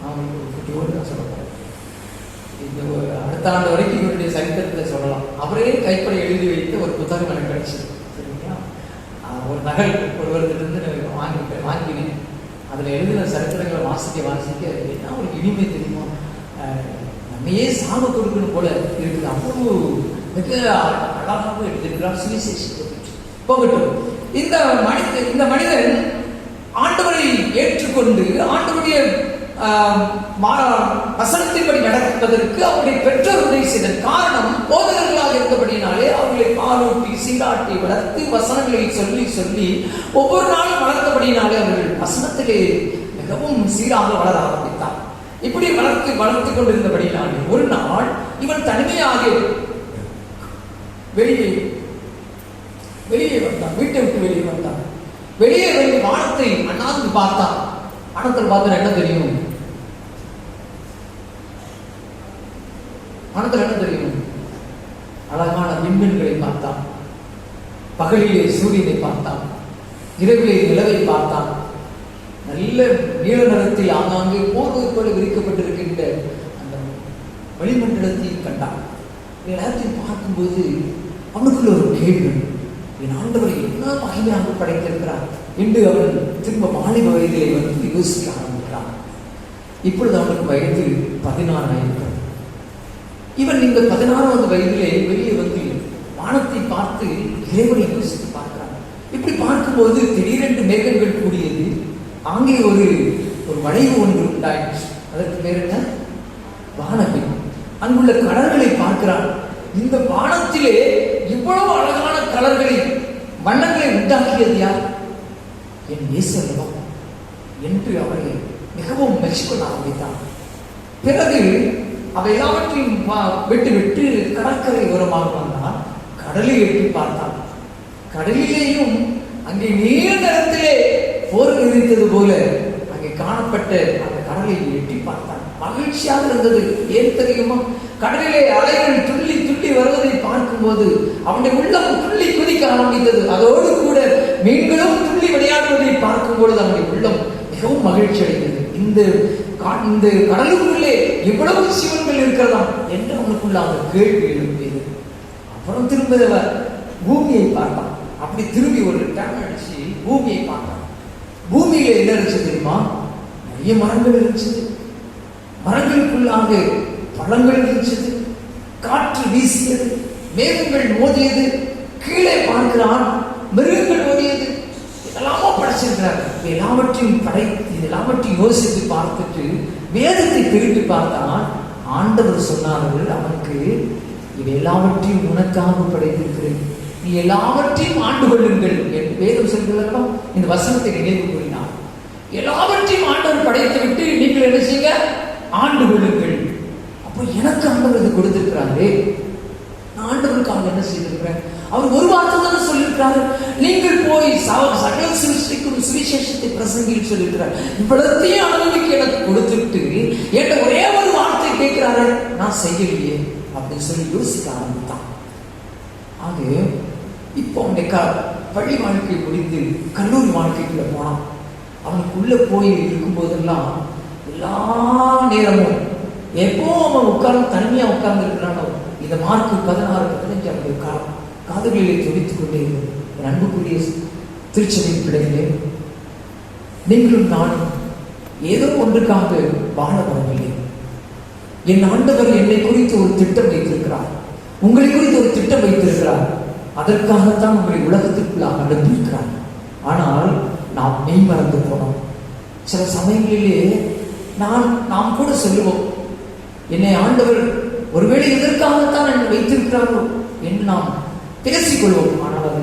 அவங்களுக்கு ஒரு குட்டியோடு நான் சொல்ல போறேன். இந்த ஒரு அடுத்த ஆண்டு வரைக்கும் இவருடைய சரித்திரத்தை சொல்லலாம். அவரே கைப்பட எழுதி வைத்த ஒரு புத்தகம் எனக்கு கிடைச்சது, சரிங்களா? ஒரு நகல் ஒருவரிலிருந்து வாங்கினேன். அதில் எழுதின சரித்திரங்களை வாசிக்க என்ன ஒரு இனிமை தெரியுமா? நம்மையே சாம கொடுக்கணும் போல இருக்குது. அவ்வளவு மிக அழகாக எழுதியிருக்கிறார் சுவிசேஷத்தை பற்றி. போகட்டும். இந்த மனிதன் ஆண்டவரை ஏற்றுக்கொண்டு ஆண்டவருடைய வசனத்தின்படி நடப்பதற்கு அவருடைய பெற்றோர் உதவி செய்த காரணம், போதகர்களாக இருந்தபடினாலே அவர்களை பாலூட்டி சீராட்டி வளர்த்து வசனங்களை சொல்லி சொல்லி ஒவ்வொரு நாளும் வளர்த்தபடினாலே அவர்கள் வசனத்திலே மிகவும் சீராக வளர ஆரம்பித்தார். இப்படி வளர்த்து கொண்டிருந்தபடினாலே ஒரு நாள் இவன் தனிமையாக வெளியே வந்தான். வீட்டை விட்டு வெளியே வந்தான். வெளியே வந்து வானத்தை அண்ணாந்து பார்த்தான். வானத்தில் பார்த்தா என்ன தெரியும்? வானத்தில் என்ன தெரியும்? அழகான விண்மீன்களை பார்த்தான். பகலிலே சூரியனை பார்த்தான். இரவிலே நிலவை பார்த்தான். நல்ல நீல நிறத்தில் ஆங்காங்கே போர்வை போல விரிக்கப்பட்டிருக்கின்ற அந்த வளிமண்டலத்தையும் கண்டான். எல்லாத்தையும் பார்க்கும்போது அவனுக்குள்ள ஒரு கேள்வி, என் ஆண்டவரை என்ன மகிமையாக படைத்திருக்கிறார் என்று அவன் திரும்ப வாலிப வயதிலே வந்து யோசிக்க ஆரம்பிக்கிறான். இப்பொழுது அவனுக்கு வயது 16 ஆயிருக்கிறது. இவன் இந்த 16வது வயதிலே வெளியே வந்து வானத்தை பார்த்து இறைவனை யோசித்து பார்க்கிறான். இப்படி பார்க்கும்போது திடீரென்று மேகங்கள் கூடியது. அங்கே ஒரு வளைவு ஒன்று உண்டாயிடுச்சு. அதற்கு பேர் என்ன? வானவில். அங்குள்ள கடல்களை பார்க்கிறான். இந்த வானத்திலே இவ்வளவு அழகான கலர்களை வண்ணங்களை உண்டாக்கியது யார்? என் இயேசுவா என்று அவரை மிகவும் மெச்சிக்கொள்ள ஆரம்பித்தான். பிறகு அவை எல்லாவற்றையும் விட்டு கடற்கரை ஓரமாக வந்தான். கடலை எட்டி பார்த்தான். கடலிலேயும் அங்கே நீல நிறத்திலே போர் இருந்தது போல அங்கே காணப்பட்ட அந்த கடலை எட்டி பார்த்தான். மகிழ்ச்சியாக இருந்தது. ஏன் தெரியுமா? கடலிலே அலைகள் துள்ளி துள்ளி வருவதை பார்க்கும்போது அவனுடைய உள்ளம் துள்ளி குதிக்க ஆரம்பித்தது. அதோடு கூட மீன்களும் துள்ளி விளையாடுவதை பார்க்கும் பொழுது அவனுடைய உள்ளம் மிகவும் மகிழ்ச்சி அடைந்தது. இந்த இந்த கடலுக்குள்ளே இவ்வளவு சிவன்கள் இருக்கிறதா என்று அவனுக்குள்ள அந்த கேள்வி எழுப்பியது. அப்புறம் திரும்ப பூமியை பார்த்தான். அப்படி திரும்பி ஒரு டேம் அடிச்சு பூமியை பார்த்தான். பூமியில என்ன இருந்துச்சு தெரியுமா? நிறைய மரங்கள் இருந்துச்சு. மரங்களுக்குள்ளாக பழங்கள் இருந்துச்சு. காற்று வீசியது, மேகங்கள் மோதியது, கீழே பார்க்கிறான் மிருகங்கள் ஓடியது. இதெல்லாமோ படைச்சிருக்கிறார். எல்லாவற்றையும் யோசித்து பார்த்துட்டு வேதத்தை திருப்பி பார்த்தான். ஆண்டவர் சொன்னார்கள் அவனுக்கு, இது எல்லாவற்றையும் உனக்காக படைத்திருக்கிறேன், நீ எல்லாவற்றையும் ஆண்டு கொள்ளுங்கள் என்று வேதம் சொல்கிறதெல்லாம் இந்த வசனத்தை நினைவு கூறினார். எல்லாவற்றையும் ஆண்டவர் படைத்து விட்டு நீங்கள் என்ன செய்ய? ஆண்டு கொள்ளுங்கள். அப்போ எனக்கு ஆண்டவர் இது கொடுத்திருக்கிறாரே, நான் ஆண்டவருக்காக என்ன செய்திருக்கிறேன்? அவர் ஒரு வார்த்தை தானே சொல்லியிருக்கிறாரு, நீங்கள் போய் சகல சிருஷ்டிக்கும் சுவிசேஷத்தை பிரசங்கின்னு சொல்லியிருக்கிறார். இவ்வளத்தையும் அனுபவிக்க எனக்கு கொடுத்துட்டு என்ற ஒரே ஒரு வார்த்தை கேட்கிறாரு, நான் செய்யலையே அப்படின்னு சொல்லி யோசிக்க ஆரம்பித்தான். ஆக இப்போ அவனுடைய பள்ளி வாழ்க்கை முடிந்து கல்லூரி வாழ்க்கைக்குள்ள போனான். அவனுக்குள்ள போய் இருக்கும் போதெல்லாம் எல்லா நேரமும் எப்போ அவன் தனிமையா உட்கார்ந்து இருக்கிறானோ, இந்த மார்க்கு 16-15 அவனுடைய காதுகளிலே துடித்துக் கொண்டே இருந்தது. என் அன்புக்குரிய திருச்சபை பிள்ளைகளே, நீங்களும் நானும் ஏதோ ஒன்றுக்காக வாழ வரவில்லை. என் ஆண்டவர் என்னை குறித்து ஒரு திட்டம் வைத்திருக்கிறார், உங்களை குறித்து ஒரு திட்டம் வைத்திருக்கிறார். அதற்காகத்தான் உங்களை உலகத்திற்குள்ளாக அனுப்பியிருக்கிறார். ஆனால் நாம் மெய் மறந்து போனோம். சில சமயங்களிலே நாம் கூட சொல்லுவோம், என்னை ஆண்டவர் ஒருவேளை இதற்காகத்தான் என்னை வைத்திருக்கிறாரோ என்று நாம் பேசிக்கொள்வோம். ஆனால் அதை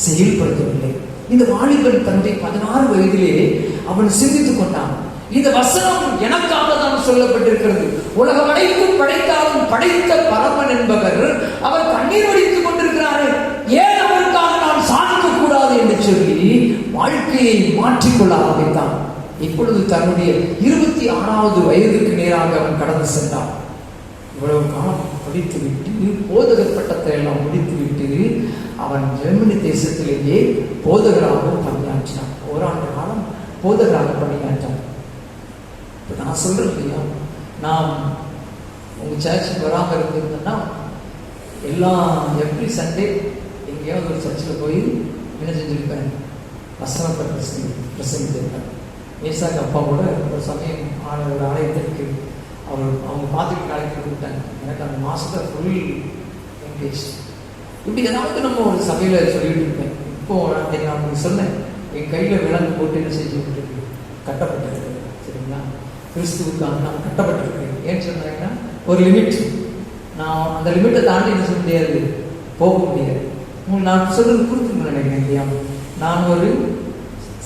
செயல்படுத்தவில்லை. இந்த வாலிபன் தன்னுடைய 16 வயதிலே அவன் சிந்தித்துக் கொண்டான். இந்த வசனம் எனக்காக தான் சொல்லப்பட்டிருக்கிறது. உலகம் அனைத்தும் படைத்தாலும் படைத்த பரமன் என்பவர் அவர் கண்ணீர் வடித்துக் கொண்டிருக்கிறாரே, ஏன் அவருக்காக நான் சாதிக்க கூடாது என்று சொல்லி வாழ்க்கையை மாற்றிக்கொள்ள ஆரம்பித்தான். இப்பொழுது தன்னுடைய 26வது வயதுக்கு நேராக அவன் கடந்து சென்றான். இவ்வளவு காலம் படித்து விட்டு போதகர் பட்டத்தை எல்லாம் முடித்துவிட்டு அவன் ஜெர்மனி தேசத்திலேயே போதகராக பணியாற்றினான். ஓராண்டு காலம் போதகராக பணியாற்றான். இப்போ நான் சொல்றேன் இல்லையா, நாம் உங்க சர்ச்சுக்கு வராமல் இருந்திருந்தோம்னா எவ்ரி சண்டே எங்கேயாவது ஒரு சர்ச்சில் போய் என்ன செஞ்சிருப்பேன்? வசனத்தை பிரசங்கித்திருப்பேன். ஏசாக்கு அப்பா கூட ஒரு சமயம் ஒரு ஆலயத்திற்கு அவங்க பார்த்துட்டு அழைத்து கொடுத்தாங்க. எனக்கு அந்த மாதத்தில் ஃபுல் என்கேஜ். இப்படி ஏதாவது நம்ம ஒரு சபையில் சொல்லிட்டு இருப்பேன். இப்போ நான் உங்களுக்கு சொன்னேன், என் கையில் விலங்கு போட்டு என்ன செஞ்சு விட்டுருக்கு, கட்டப்பட்டிருக்கு. சரிங்களா? கிறிஸ்துவுக்காக நான் கட்டப்பட்டிருக்கேன். ஏன்னு சொன்னாங்கன்னா ஒரு லிமிட், நான் அந்த லிமிட்டை தாண்டி என்ன சொல்ல முடியாது, போக முடியாது. உங்களுக்கு நான் சொல்றது குறித்து நினைக்கிறேன் இல்லையா? நான் ஒரு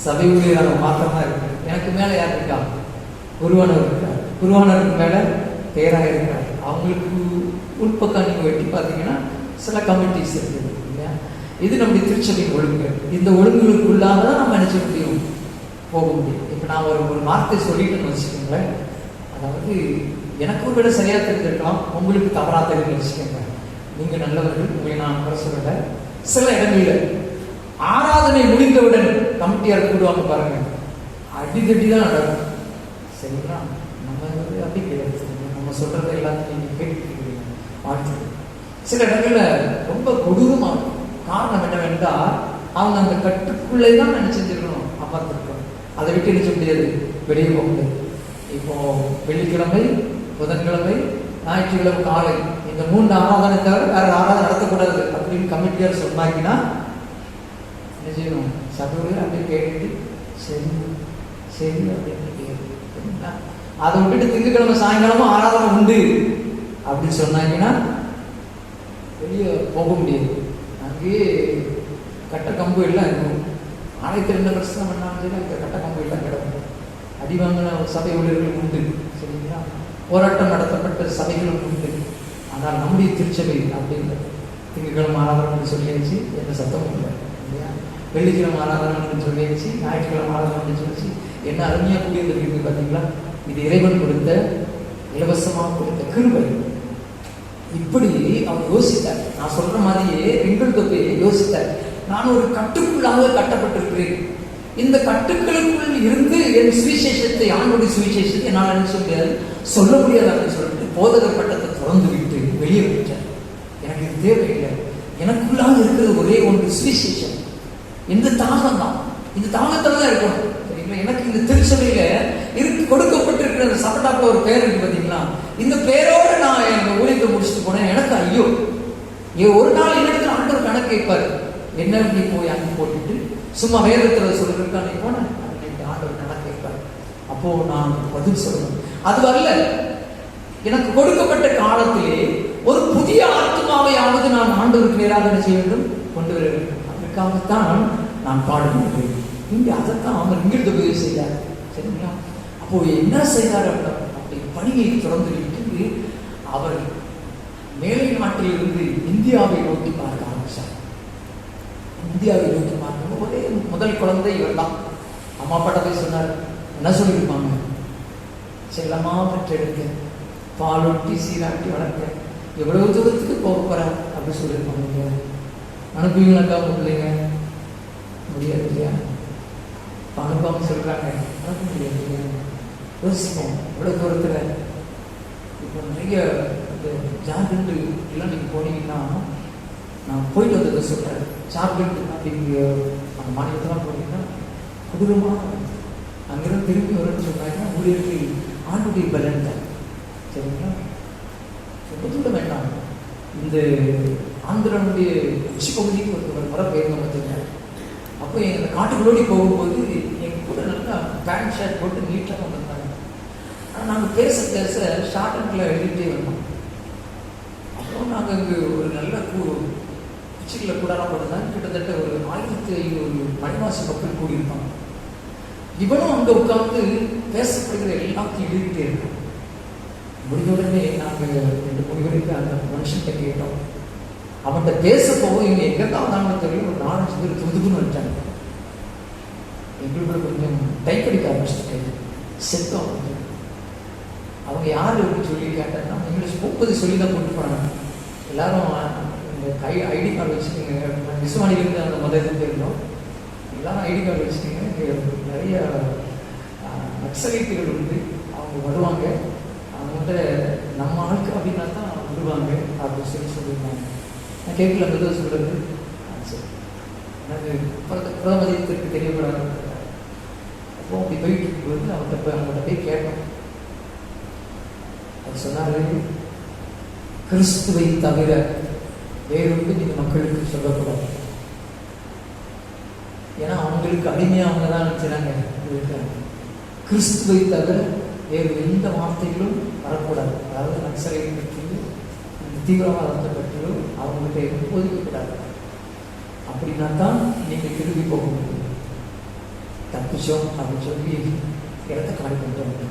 சபை ஊழியராக மாத்திரமா இருக்கேன். எனக்கு மேலே யார் இருக்கா? குருவானவர் இருக்கார். குருவானவருக்கு மேலே பேராக இருக்கிறார். அவங்களுக்கு உட்பக்கம் நீங்கள் வெட்டி பார்த்தீங்கன்னா சில கமிட்டிஸ் இருக்குது இல்லையா? இது நம்முடைய திருச்சபையின் ஒழுங்கு. இந்த ஒழுங்குகளுக்குள்ளாக தான் நம்ம நினைச்ச முடியும், போக முடியும். இப்போ நான் ஒரு வார்த்தை சொல்லிட்டேன்னு வச்சுக்கோங்களேன், அதாவது எனக்கு ஒரு விட சரியாக தெரிஞ்சிருக்கலாம், உங்களுக்கு தவறாக தெரிஞ்சு வச்சுக்கோங்க. நீங்கள் நல்லவர்கள், உங்களை நான் குறை சொல்லலை. சில இடங்களில் ஆராதனை முடிந்தவுடன் கமிட்டியார் கூடுவாங்க பாருங்க, அடிதடி தான் நடக்கும். சரிங்களா? நம்ம அப்படி கிடையாது. நம்ம சொல்றதை எல்லாத்தையும் நீங்கள் கேட்டுக்கிறீங்க வாழ்த்து. சில இடங்களில் ரொம்ப கொடூரமாக இருக்கும். காரணம் என்னவென்றால் அவங்க அந்த கட்டுக்குள்ளே தான் நினைச்சிருக்கணும், அமர்ந்திருக்கணும். அதை விட்டு நினைச்ச முடியாது, வெளியே போக முடியாது. இப்போ வெள்ளிக்கிழமை, புதன்கிழமை, ஞாயிற்றுக்கிழமை காலை இந்த 3 ஆராதனை தவிர வேற ஆராதனை நடத்தக்கூடாது அப்படின்னு கமிட்டியார் சொன்னாங்கன்னா என்ன செய்யணும்? சபையோடு அப்படியே கேட்டுட்டு சரி சரி அப்படின்னு கேட்குறீங்களா? அதை விட்டுட்டு திங்கக்கிழமை சாயங்காலமும் ஆராதனை உண்டு அப்படின்னு சொன்னாங்கன்னா வெளியே போக முடியாது. அங்கேயே கட்ட கம்பு எல்லாம் இருக்கும். ஆலயத்தில் 2 வருஷம் பண்ணாலும் சரி அந்த கட்ட கம்பு எல்லாம் கிடக்கும். அடிவாங்கின சபை ஊழியர்கள் உண்டு. சரிங்களா? போராட்டம் நடத்தப்பட்ட சபைகளும் உண்டு. ஆனால் நம்முடைய திருச்சபை அப்படிங்கிறது திங்கக்கிழமை ஆராதனை சொல்லியாச்சு, எந்த சத்தமும் இல்லை இல்லையா? வெள்ளிக்கிழமை ஆராதனை சொல்லியாச்சு, ஞாயிற்றுக்கிழமை ஆராதனை சொல்லிச்சு. என்ன அருமையாக கூடியிருந்திருக்கு பார்த்தீங்களா? இது இறைவன் கொடுத்த இலவசமாக கொடுத்த கிருபை. இப்படி அவர் யோசித்தார். நான் சொல்ற மாதிரியே பெண்கள் தொகையை யோசித்தார். நான் ஒரு கட்டுக்குள்ளாக கட்டப்பட்டிருக்கிறேன். இந்த கட்டுக்களுக்குள் இருந்து என் சுவிசேஷத்தை, ஆண்டோடைய சுவிசேஷத்தை என்னால் நினைச்ச முடியாது, சொல்ல முடியாதுன்னு சொல்லிட்டு போதகர் பட்டத்தை திறந்து விட்டு வெளியே விட்டேன். எனக்கு இது தேவையில்லை. எனக்குள்ளாக இருக்கிறது ஒரே ஒன்று, சுவிசேஷம். இந்த தாகம் தான், இந்த தாகத்துல தான் இருக்கணும். சரிங்களா? எனக்கு இந்த திருச்சபையில இருக்கு கொடுக்கப்பட்டிருக்கிற அந்த சபட்டாப்புல ஒரு பேர் இருக்கு பார்த்தீங்களா, இந்த பேரோட நான் எங்க ஊழியத்தை முடிச்சுட்டு போனேன். எனக்கு ஐயோ, ஒரு நாள் என்னிடத்துல ஆண்டவர் கணக்கு கேட்பாரு. என்ன நீ போய் அங்கே போட்டுட்டு சும்மா வேதத்துல சொல்லிருக்கா நீ போன ஆண்டவர் கணக்கு கேட்பாரு. அப்போ நான் பதில் சொல்லணும். அது வரல, எனக்கு கொடுக்கப்பட்ட காலத்திலே ஒரு புதிய ஆத்மாவையாவது நான் ஆண்டவருக்கு நேராக என்ன செய்ய வேண்டும், கொண்டு வர வேண்டும். அதற்காகத்தான் நான் பாடுகிறேன். இங்கே அதைத்தான் அவர் இங்கிருந்து உதவி செய்தார். சரிங்களா? அப்போ என்ன செய்தார் அப்படி பணியை தொடர்ந்து விட்டு அவர் மேலை நாட்டிலிருந்து இந்தியாவை நோக்கி பார்க்க ஆரம்பிச்சார். இந்தியாவை நோக்கி பார்க்க ஒரே முதல் குழந்தை இவர் தான். அம்மா அப்பாட்ட போய் சொன்னார். என்ன சொல்லியிருப்பாங்க? செல்லமா பெற்றெடுக்க, பாலூட்டி சீராட்டி வளர்க்க, எவ்வளவு தூரத்துக்கு போக போறார் அப்படின்னு சொல்லியிருப்பாங்க. அனுப்புவீங்களாக்கா உங்க பிள்ளைங்க? முடியாது இல்லையா? அனுப்பாம சொல்றாங்க, அனுப்ப முடியாது இல்லையா? யோசிப்போம். எவ்வளவு தூரத்துல இப்போ நிறைய இந்த ஜார்க்கண்ட் எல்லாம் நீங்க போனீங்கன்னா, நான் போயிட்டு வந்ததை சொல்றேன். ஜார்க்கண்ட் அப்படிங்கிற அந்த மாநிலத்தெல்லாம் போனீங்கன்னா கொடூரமா அங்கிருந்து திரும்பி வரும்னு சொன்னாங்க. ஊழியருக்கு ஆண்டுடைய பலன் தான். சரிங்களா? சொல்ல வேண்டாம். இந்த ஆந்திரனுடைய உச்சி பகுதிக்கு ஒரு முறை போயிருந்தோம் பார்த்தீங்க. அப்போ எங்கள் காட்டுக்குள்ளோடி போகும்போது எங்கள் கூட நல்லா பேண்ட் ஷர்ட் போட்டு நீட்டாக வந்திருந்தாங்க. ஆனால் நாங்கள் பேச பேச ஷார்ட் அண்டில் எழுதிட்டே வந்தோம். அப்புறம் நாங்கள் இங்கே ஒரு நல்ல உச்சிகளில் கூடலாம் போட்டிருந்தாங்க. கிட்டத்தட்ட ஒரு 1500 மணிவாசி மக்கள் கூடியிருப்பாங்க. இவனும் அங்கே உட்காந்து பேசப்படுகிற எல்லாத்தையும் எழுதிட்டே இருக்கோம். முடிந்த உடனே நாங்கள் 2 மணி அந்த மனுஷன்கிட்ட கேட்டோம். அவன்கிட்ட பேச போவோம். இவங்க எங்கே வந்தாங்கன்னு தெரியும். ஒரு 4-5 பேர் துதுக்குன்னு வந்துட்டாங்க. எங்களுக்குள்ள கொஞ்சம் டைப்படிக்க ஆரம்பிச்சுட்டு செத்தோம். அவங்க யார் அப்படின்னு சொல்லி கேட்டாங்கன்னா, இங்கிலீஷ் 30 சொல்லி தான் கொண்டு போனாங்க. எல்லாரும் இந்த ஐடி கார்டு வச்சுக்கோங்க. விசுவானிலிருந்து அந்த முதல் இருந்தோம். எல்லாரும் ஐடி கார்டு வச்சுக்கோங்க. நிறைய நக்சலைட்டுகள் வந்து அவங்க வருவாங்க. அவங்கள்ட்ட நம்ம ஆளுக்கு அப்படின்னா தான் வருவாங்க அப்படின்னு சொல்லியிருந்தாங்க. நான் கேட்கல மெதுவாக சொல்கிறது. சரி, எனக்கு பிரதமதியத்திற்கு தெரியப்படாது. அப்போ அப்படி போயிட்டு இருக்கும்போது அவங்கள்ட்ட போய் கேட்டோம். அவர் சொன்னாரு, கிறிஸ்துவை தவிர வேறொன்று நீங்கள் மக்களுக்கு சொல்லக்கூடாது. ஏன்னா அவங்களுக்கு அடிமையாக அவங்க தான் நினைச்சாங்க. கிறிஸ்துவை தவிர வேறு எந்த வார்த்தைகளும் வரக்கூடாது. அதாவது நக்சலை பற்றியும் தீவிரவாதத்தை பற்றியும் அவங்ககிட்ட போதிக்கக்கூடாது. அப்படின்னா தான் நீங்கள் திரும்பி போக முடியும். தப்பிச்சோம் அப்படின்னு சொல்லி இடத்த காலி பண்ணிட்டு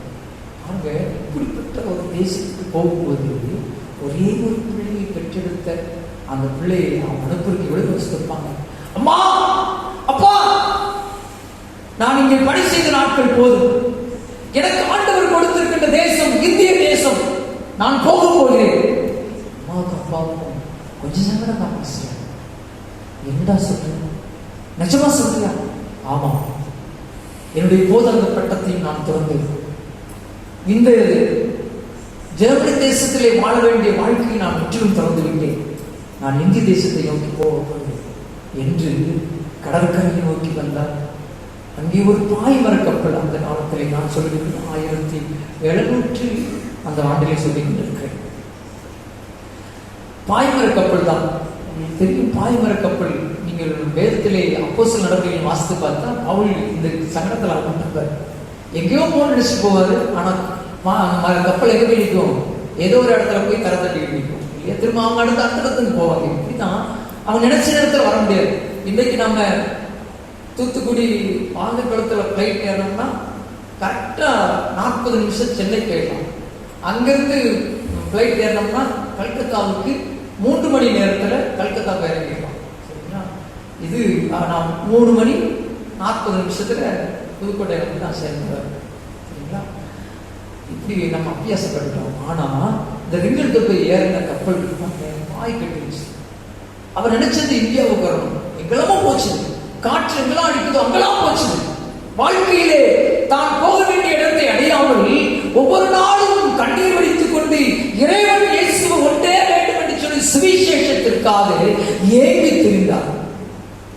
அவங்க இப்படிப்பட்ட ஒரு தேசத்துக்கு போகும்போது ஒரே ஒரு பிள்ளையை பெற்றெடுத்த அந்த பிள்ளையை அவங்க அனுப்புறதுக்கு எவ்வளவு யோசித்திருப்பாங்க. அம்மா, அப்பா, நான் இங்கே பணி செய்த நாட்கள் போதும். எனக்கு ஆண்டவர் கொடுத்திருக்கின்ற தேசம் இந்திய தேசம். நான் போக போகிறேன். அம்மாவுக்கு அப்பாவுக்கும் கொஞ்ச நேரம் நான் பேசுறேன். என்னடா சொல்றேன்? நிஜமா சொல்றியா? ஆமா. என்னுடைய போதக பட்டத்தையும் நான் திறந்தேன். இந்த ஜெர்மனி தேசத்திலே வாழ வேண்டிய வாழ்க்கையை நான் முற்றிலும் திறந்து விட்டேன். நான் இந்திய தேசத்தை நோக்கி போகிறேன் என்று கடற்கரையை நோக்கி வந்தார். அங்கே ஒரு பாய்மர கப்பல் அந்த காலத்திலே நான் சொல்லுகிறேன் 1700 அந்த ஆண்டிலே சொல்லிக் கொண்டிருக்கிறேன். பாய்மர கப்பல் தான் தெரியும். பாய்மர கப்பல் நீங்கள் வேதத்திலே அப்போஸ்தலர் நடவடிக்கைகள் வாசித்து பார்த்தா பவுல் இந்த சங்கடத்தில் ஆரம்பிப்பார். எங்கேயோ போன நினைச்சு போவாரு. ஆனால் கப்பல் எங்கே போய் நிற்கும்? ஏதோ ஒரு இடத்துல போய் கரை தட்டி நிற்கும் இல்லையா? திரும்ப அவங்க அடுத்த இடத்துக்கு போவாங்க. இப்படிதான் அவங்க நினைச்ச நேரத்தில் வர முடியாது. இன்றைக்கு நம்ம தூத்துக்குடி பாலக்குளத்தில் ஃப்ளைட் ஏறணும்னா கரெக்டாக 40 நிமிஷம் சென்னை போயிடலாம். அங்கேருந்து ஃப்ளைட் ஏறணும்னா கல்கத்தாவுக்கு 3 மணி நேரத்தில் கல்கத்தா இறங்கிடலாம். சரிங்களா? இது நான் 3 மணி 40 நிமிஷத்தில் புதுக்கோட்டை வந்து நான் சேர்ந்துவேன். சரிங்களா? இப்படி நம்ம அபியாசப்பட்டுட்டோம். ஆனால் இந்த ரிங்கல்கிட்ட போய் ஏறின கப்பல் வாய் கட்டிடுச்சு. அவர் நினைச்சது இந்தியாவுக்கு வரணும். எங்கெல்லாமோ போச்சு. காற்று எங்கெல்லாம் அடிக்குதோ அங்கெல்லாம் போச்சு. வாழ்க்கையிலே தான் போக வேண்டிய இடத்தை அடையாமல் ஒவ்வொரு நாளும் கண்ணீர் வடித்துக் கொண்டு இறைவன் இயேசுவை ஒன்றே வேண்டும் என்று சொல்லி சுவிசேஷத்திற்காக ஏங்கி திரிந்தார்.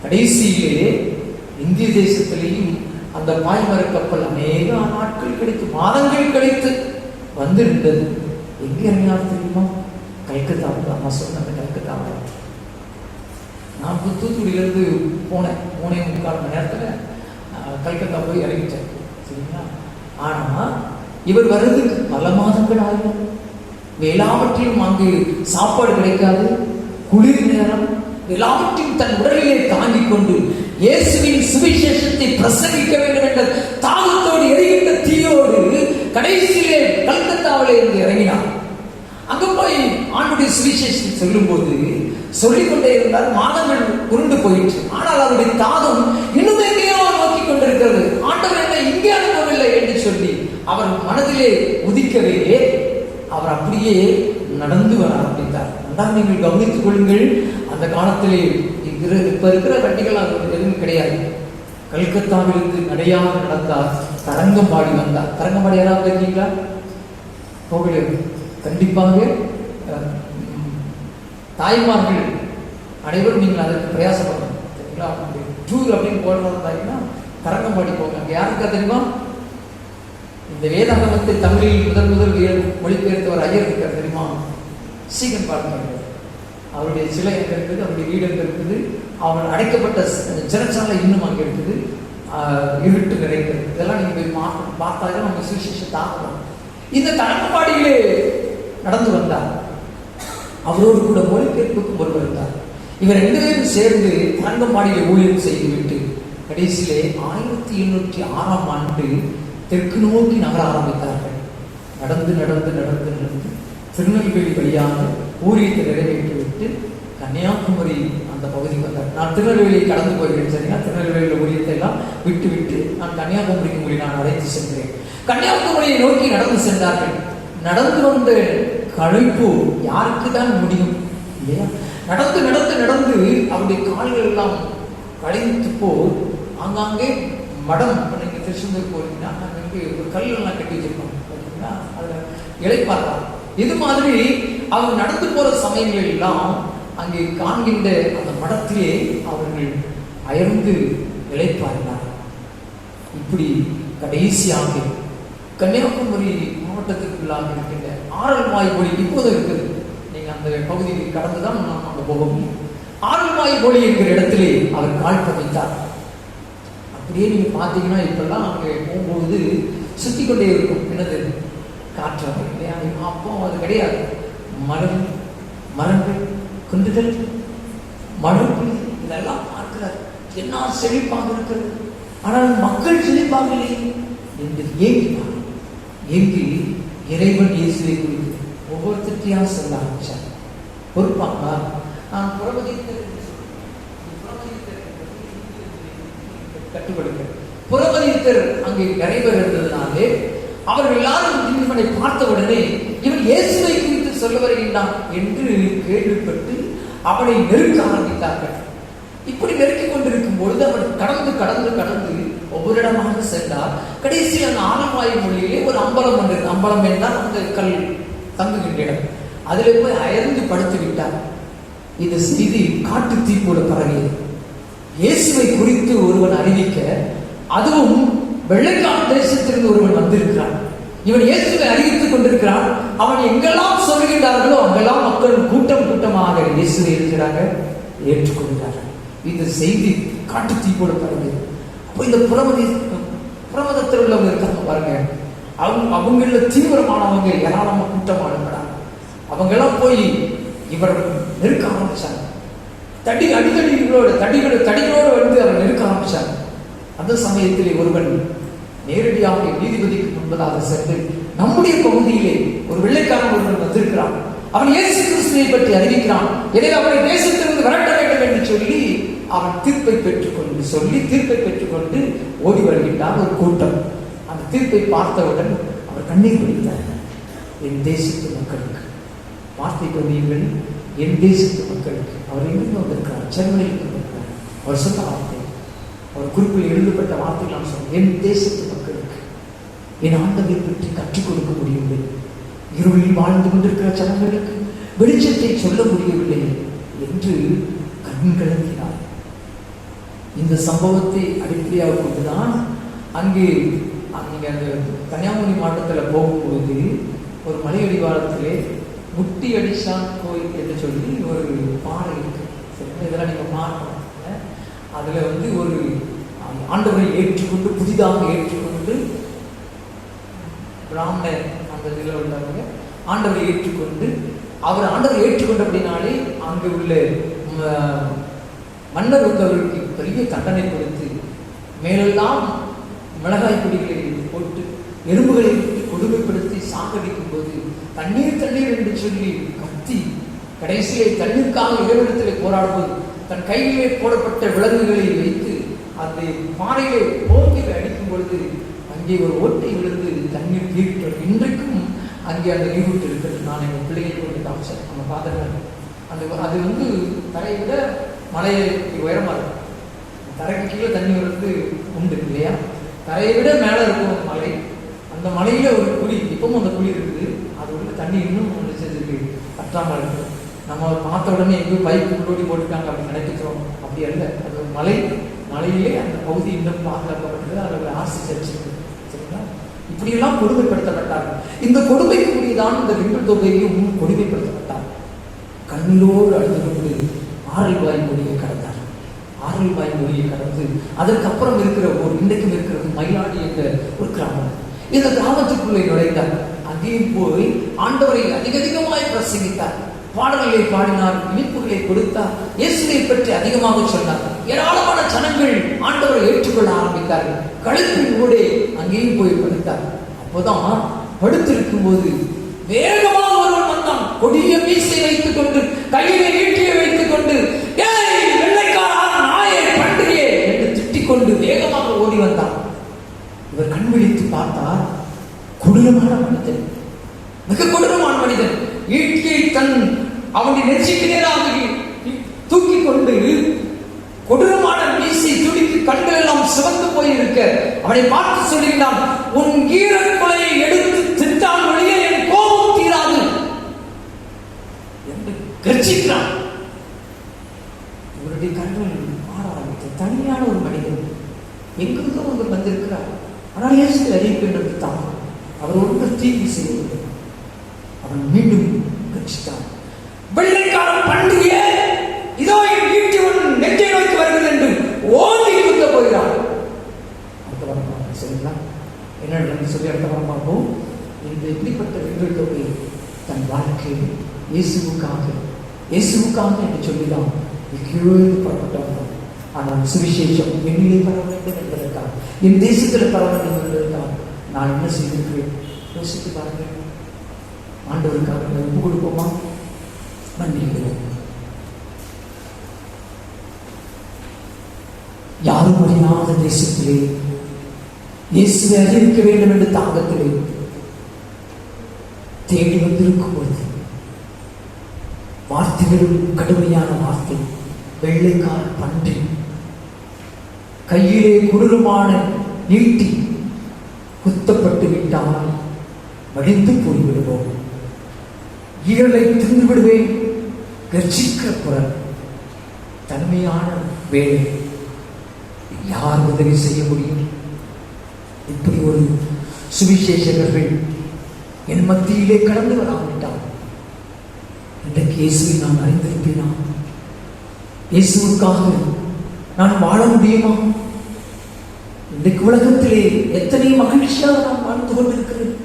கடைசியிலே இந்திய தேசத்திலேயும் அந்த பாய்மர கப்பல் அநேக நாட்கள் கழித்து, மாதங்கள் கழித்து வந்திருந்தது. எங்கே இறங்கினார் தெரியுமா? கல்கத்தாவில். நான் சொன்ன கல்கத்தாவில். நான் தூத்துக்குடியிலிருந்து போனேன். 3.25 மணி நேரத்தில் கல்கத்தா போய் இறங்கிட்டேன். சரிங்களா? ஆனா இவர் வர்றதுக்கு பல மாதங்கள் ஆகும். எல்லாவற்றையும் அங்கு சாப்பாடு கிடைக்காது, குளிர் நேரம், எல்லாவற்றையும் தன் உடலிலே தாங்கிக் கொண்டு இயேசுவின் சுவிசேஷத்தை பிரசங்கிக்க வேண்டும் என்ற தாகத்தோடு எரிகின்ற தீயோடு கடைசியிலே கல்கத்தாவிலே இருந்து இறங்கினார். அங்க போய் ஆண்டுடைய சுவிசேஷத்தை சொல்லும் போது சொல்லிக்கொண்டே இருந்தார். மாதங்கள் உருண்டு போயிற்று. ஆனால் அவருடைய தாகம் இன்னும் எங்கேயோ நோக்கி கொண்டிருக்கிறது. ஆண்டவர் என்ன இங்கே அனுப்பவில்லை என்று சொல்லி அவர் மனதிலே உதிக்கவே அவர் அப்படியே நடந்து வர ஆரம்பித்தார். அதான் நீங்கள் கவனித்துக் கொள்ளுங்கள். அந்த காலத்திலே இப்ப இருக்கிற வண்டிகள் எதுவும் கிடையாது. கல்கத்தாவிலிருந்து நடையாக நடந்தார். தரங்கம்பாடி வந்தார். தரங்கம்பாடி யாராவது இருக்கீங்களா? போகல. கண்டிப்பாக தாய்மார்கள் அனைவரும் நீங்கள் அதற்கு பிரயாசப்படணும். சரிங்களா? டூர் அப்படின்னு போடுறதா தரங்கம்பாடி போங்க. அங்கே யாருக்கா தெரியுமா? இந்த வேதாகமத்தை தமிழில் முதல் மொழிபெயர்த்தவர் ஐயர் இருக்கார் தெரியுமா? சீகன் பாடுகிறார். அவருடைய சிலை எங்க இருக்குது, அவருடைய வீடு எங்க இருக்குது, அவர் அடைக்கப்பட்ட சிறைச்சாலை இன்னும் அங்கே இருக்குது, இருட்டு நிறைந்தது. இதெல்லாம் நீங்க போய் பார்த்தாலும் நம்ம சுவிசேஷத்தை ஆகலாம். இந்த தரங்கம்பாடியிலே நடந்து வந்தார். அவரோடு கூட மொழிபெயர்ப்புக்கு ஒருவர் இருந்தார். இவர் 2 பேரும் சேர்ந்து தரங்கம்பாடியிலே ஊழியம் செய்துவிட்டு கடைசியிலே 1806ஆம் ஆண்டு தெற்கு நோக்கி நகர ஆரம்பித்தார்கள். நடந்து நடந்து நடந்து நடந்து திருநெல்வேலி வழியாக ஊழியத்தை நிறைவேற்றிவிட்டு கன்னியாகுமரி அந்த பகுதிக்கு வந்தார். நான் திருநெல்வேலியை கடந்து போகிறேன். சரிங்களா? திருநெல்வேலியில் ஊழியத்தை எல்லாம் விட்டு விட்டு நான் கன்னியாகுமரிக்கு நான் அழைத்து சென்றேன். கன்னியாகுமரியை நோக்கி நடந்து சென்றார்கள். நடந்து வந்த களைப்பு யாருக்கு தான் முடியும் இல்லையா? நடந்து நடந்து நடந்து அவருடைய கால்கள் எல்லாம் களைத்து போல் ஆங்காங்கே மடம். நீங்க திருச்செந்தூர் போறீங்கன்னா அங்கே ஒரு கல்லெல்லாம் கட்டி வச்சிருக்கோம். பார்த்தீங்கன்னா அதுல இளைப்பாறலாம். இது மாதிரி அவர் நடந்து போற சமயங்கள் எல்லாம் அங்கே காண்கின்ற அந்த மடத்திலே அவர்கள் அயர்ந்து இளைப்பாறினார். இப்படி கடைசியாக கன்னியாகுமரி மாவட்டத்திற்குள்ளாக இருக்கின்ற ஆரல்வாய்மொழி இப்போது இருக்குது. நீங்க அந்த பகுதியை கடந்துதான் நாம் அங்க போக முடியும். ஆரல்வாய்மொழி என்கிற இடத்திலே அவர் கால் பதித்தார். அப்படியே நீங்க பாத்தீங்கன்னா இப்பெல்லாம் அங்கே போகும்போது சுத்தி கொண்டே இருக்கும். என்னது? காற்றாக இல்லையா? அப்போ அது கிடையாது. மரங்கள் குன்றுகள் மழுக்குழி இதெல்லாம் பார்க்கிறார். என்ன செழிப்பாக இருக்கிறது, ஆனால் மக்கள் செழிப்பாக இல்லை என்று ஏங்கினார். ஏங்கி இறைவன் இயேசுவை குறித்து ஒவ்வொருத்தையா சொல்ல ஆரம்பிச்சார். பொறுப்பாங்க நான் கட்டுப்படுத்த புறமதித்தர் அங்கே நிறைவேற இருந்ததுனாலே அவர்கள் எல்லாரும் இவனை பார்த்த உடனே இவன் இயேசுவை குறித்து சொல்ல வருகின்றான் என்று கேள்விப்பட்டு அவனை நெருக்க ஆரம்பித்தார்கள். இப்படி நெருக்கிக் கொண்டிருக்கும் பொழுது அவன் கடந்து கடந்து கடந்து ஒவ்வொரு இடமாக சென்றார். கடைசியில் அந்த ஆரல்வாய்மொழியிலே ஒரு அம்பலம் வந்தது. அம்பலம் என்றால் அந்த கல் தங்குகின்ற இடம். அதில் போய் அயர்ந்து படுத்து விட்டார். இந்த செய்தி காட்டு தீ போல பரவியது. இயேசுவை குறித்து ஒருவன் அறிவிக்க, அதுவும் வெள்ளைக்கான தேசத்திலிருந்து ஒருவன் வந்திருக்கிறான். இவன் இயேசுவை அறிவித்துக் கொண்டிருக்கிறான். அவன் எங்கெல்லாம் சொல்லுகின்றார்களோ அங்கெல்லாம் மக்கள் கூட்டம் கூட்டமாக இயேசுவை இருக்கிறாங்க, ஏற்றுக்கொள்கிறார்கள். இந்த செய்தி காட்டு தீ போல பரவியது. அப்போ இந்த புறமதத்தில் உள்ளவங்க இருக்காங்க பாருங்க, அவங்கள தீவிரமானவங்க ஏராளமா கூட்டமானவங்க. அவங்க எல்லாம் போய் இவர் நெருக்க ஆரம்பிச்சாங்க. தடிகளோடு வந்து அவர் நெருக்க ஆரம்பிச்சாங்க. அந்த சமயத்திலே ஒருவன் நேரடியாக நீதிபதிக்கு முன்பதாக சென்று, நம்முடைய பகுதியிலே ஒரு வெள்ளைக்காரன் ஒருவன் வந்திருக்கிறான், அவன் இயேசு கிறிஸ்துவை பற்றி அறிவிக்கிறான், எனவே அவனை தேசத்திலிருந்து விரட்ட வேண்டும் என்று சொல்லி அவன் தீர்ப்பை பெற்றுக்கொண்டு ஓடி வருகின்றான் ஒரு கூட்டம். அந்த தீர்ப்பை பார்த்தவுடன் அவர் கண்ணீர் வடித்தார். என் தேசத்து மக்களுக்கு வார்த்தை கவியுங்கள், என் தேசத்து மக்களுக்கு. அவர் எங்கிருந்து வந்திருக்கிறார்? ஜெர்மனியில் வந்திருக்கிறார். அவர் சொன்ன வார்த்தை, ஒரு குறிப்பில் எழுதப்பட்ட வார்த்தை நான் சொன்னேன், என் தேசத்து மக்களுக்கு என் ஆண்டவரை பற்றி கற்றுக் கொடுக்க முடியவில்லை, இருளில் வாழ்ந்து கொண்டிருக்கிற ஜனங்களுக்கு வெளிச்சத்தை சொல்ல முடியவில்லை என்று கண்கலங்கினார். இந்த சம்பவத்தை அடிப்படையாக கொண்டுதான் அங்கே அந்த கன்னியாகுமரி மாவட்டத்தில் போகும்போது ஒரு மலையடிவாரத்திலே முட்டி அடிசான் கோயில் என்று சொல்லி ஒரு பாறை இருக்கு. சரிங்களா, இதெல்லாம் நீங்கள் பார்க்கணும். அதில் ஒரு ஆண்டவரை ஏற்றுக்கொண்டு புதிதாக ஏற்றுக்கொண்டு பிராமணர் அந்த இதில் உள்ளவங்க ஆண்டவரை ஏற்றுக்கொண்டு அவர் ஆண்டவரை ஏற்றுக்கொண்ட அப்படின்னாலே அங்கே உள்ள மன்னர் அவர்களுக்கு பெரிய தண்டனை கொடுத்து மேலெல்லாம் மிளகாய் பொடிகளை போட்டு எறும்புகளை கொடுமைப்படுத்தி சாகடிக்கும் போது தண்ணீர் தண்ணீர் என்று சொல்லி கத்தி கடைசியை தண்ணீருக்காக இறைவனிடத்தில் போராடும்போது தன் கையிலே போடப்பட்ட விலங்குகளை வைத்து அந்த பாறையை போக்கி அடிக்கும் பொழுது அங்கே ஒரு ஓட்டை விழுந்து தண்ணீர் தீர்க்கிறது. இன்றைக்கும் அங்கே அந்த நீரூட்டு இருக்கிறது. நான் எங்கள் பிள்ளைகளுக்கு கொண்டு காமிச்சேன். நம்ம பார்த்துருக்காங்க. அது தரையை விட மலையை உயரமாக இருக்கும். தரைக்கு கீழே தண்ணி வர்றது உண்டு இல்லையா? தரையை விட மேலே இருக்கும் மலை. அந்த மலையில் ஒரு குழி, இப்பவும் அந்த குழி இருக்குது. அது உள்ள தண்ணி இன்னும் செஞ்சுருக்கு, பற்றாமல் இருக்குது. நம்ம பார்த்த உடனே எங்கேயும் பைப்பு உள்ளோடி போட்டுருக்காங்க அப்படின்னு நினைக்கிறோம். அப்படி அல்ல, அது ஒரு மலையிலே அந்த பகுதி இன்னும் பாதுகாக்கப்பட்டது. அதில் ஒரு ஆர்சி சர்ச் இருக்குது. சரிங்களா? இப்படியெல்லாம் கொடுமைப்படுத்தப்பட்டார்கள். இந்த கொடுமைக்குரியதான் இந்த ரிம்பிள் தொகையும் கொடுமைப்படுத்தப்பட்டார். கண்ணீரோடு அழுது கொண்டு 6 ரூபாய் மொழியை கடந்தார். 6 ரூபாய் மொழியை கடந்து அதற்கப்புறம் இருக்கிற இன்றைக்கும் இருக்கிறது மயிலாடி என்ற ஒரு கிராமம். இந்த கிராமத்துக்குள்ளே நுழைந்தார். அங்கேயும் போய் ஆண்டவரை அதிகமாய் பிரசங்கித்தார். பாடல்களை பாடினார், இனிப்புகளை கொடுத்தார், இயேசுவை பற்றி அதிகமாக சொன்னார். ஏராளமான ஜனங்கள் ஆண்டவரை ஏற்றுக்கொள்ள ஆரம்பித்தார்கள். கழுத்தின் ஊடே அங்கேயும் போய் படுத்தார். அப்போதான் படுத்திருக்கும் போது வேகமாக ஒருவன் வந்தான். கொடிய மீசை வைத்துக் கொண்டு கையிலே ஈட்டியை வைத்துக் கொண்டு வெள்ளைக்காரா நாயே பண்டிகையே என்று திட்டிக் கொண்டு வேகமாக ஓடி வந்தான். இவர் கண் விழித்து பார்த்தார். கொடூரமான மனிதன், மிக கொடூரமான மனிதன். ஈட்டியை அவனுடைய நெற்றிக்கு நேராக தூக்கி கொண்டு கொடூரமான மீசை துடிக்கு கண்கள் எல்லாம் சிவந்து போயிருக்க அவனை பார்த்து சொல்லுகிறான், உன் ஈரக்குலையை எடுத்து திட்டான் வழியே என் கோபம் தீராது என்று கர்ஜிக்கிறான். இவருடைய கண்கள் மாற ஆரம்பித்த தனியான ஒரு மனிதன் எங்கிருந்தோ ஒருவர் வந்திருக்கிறார். ஆனால் இயேசு அறிவிப்பு என்று தான் அவர் ஒன்று தீங்கு செய்யவில்லை. அவன் மீண்டும் கட்சித்தான். வெள்ளைக்காரன் பண்டிகையே, இதோ என் ஈட்டி உன் நெஞ்சை நோக்கி வருகிறது என்று ஓதி குத்த போகிறான். அடுத்த வாரம் பார்ப்போம். சரிங்களா? என்ன சொல்லி அடுத்த வாரம் பார்ப்போம். இந்த இப்படிப்பட்ட வெற்றி தொகை தன் வாழ்க்கையில் இயேசுவுக்காக என்று சொல்லிதான் கீழே புறப்பட்டவன். ஆனால் சுவிசேஷம் என்னிலே பரவ வேண்டும் என்பதற்காக, என் தேசத்தில் பரவ வேண்டும் என்பதற்காக நான் என்ன செய்திருக்கிறேன் யோசித்து பாருங்கள். ஆண்டவருக்காக ஒப்பு கொடுப்போமா? மன்னிக்கிறோம். யாரும் அறியாத தேசத்திலே இயேசுவை அறிவிக்க வேண்டும் என்று தாகத்திலே தேடி வந்திருக்கும் பொழுது வார்த்தைகளும் கடுமையான வார்த்தை, வெள்ளைக்கார பன்றி, கையிலே கொடூரமான நீட்டி குத்தப்பட்டு விட்டால் மடிந்து போய்விடுவோம். ஈரலை தின்று விடுவேன், கர்ஜிக்கிற குரல், தன்மையான வேலை. யார் உதவி செய்ய முடியும்? இப்படி ஒரு சுவிசேஷகர்கள் என் மத்தியிலே கடந்து வராவிட்டால் இன்றைக்கு இயேசுவை நான் அறிந்திருப்பேனா? இயேசுவுக்காக நான் வாழ முடியுமா? இன்றைக்கு உலகத்திலே எத்தனை மகிழ்ச்சியாக நான் வாழ்ந்து கொண்டிருக்கிறேன்.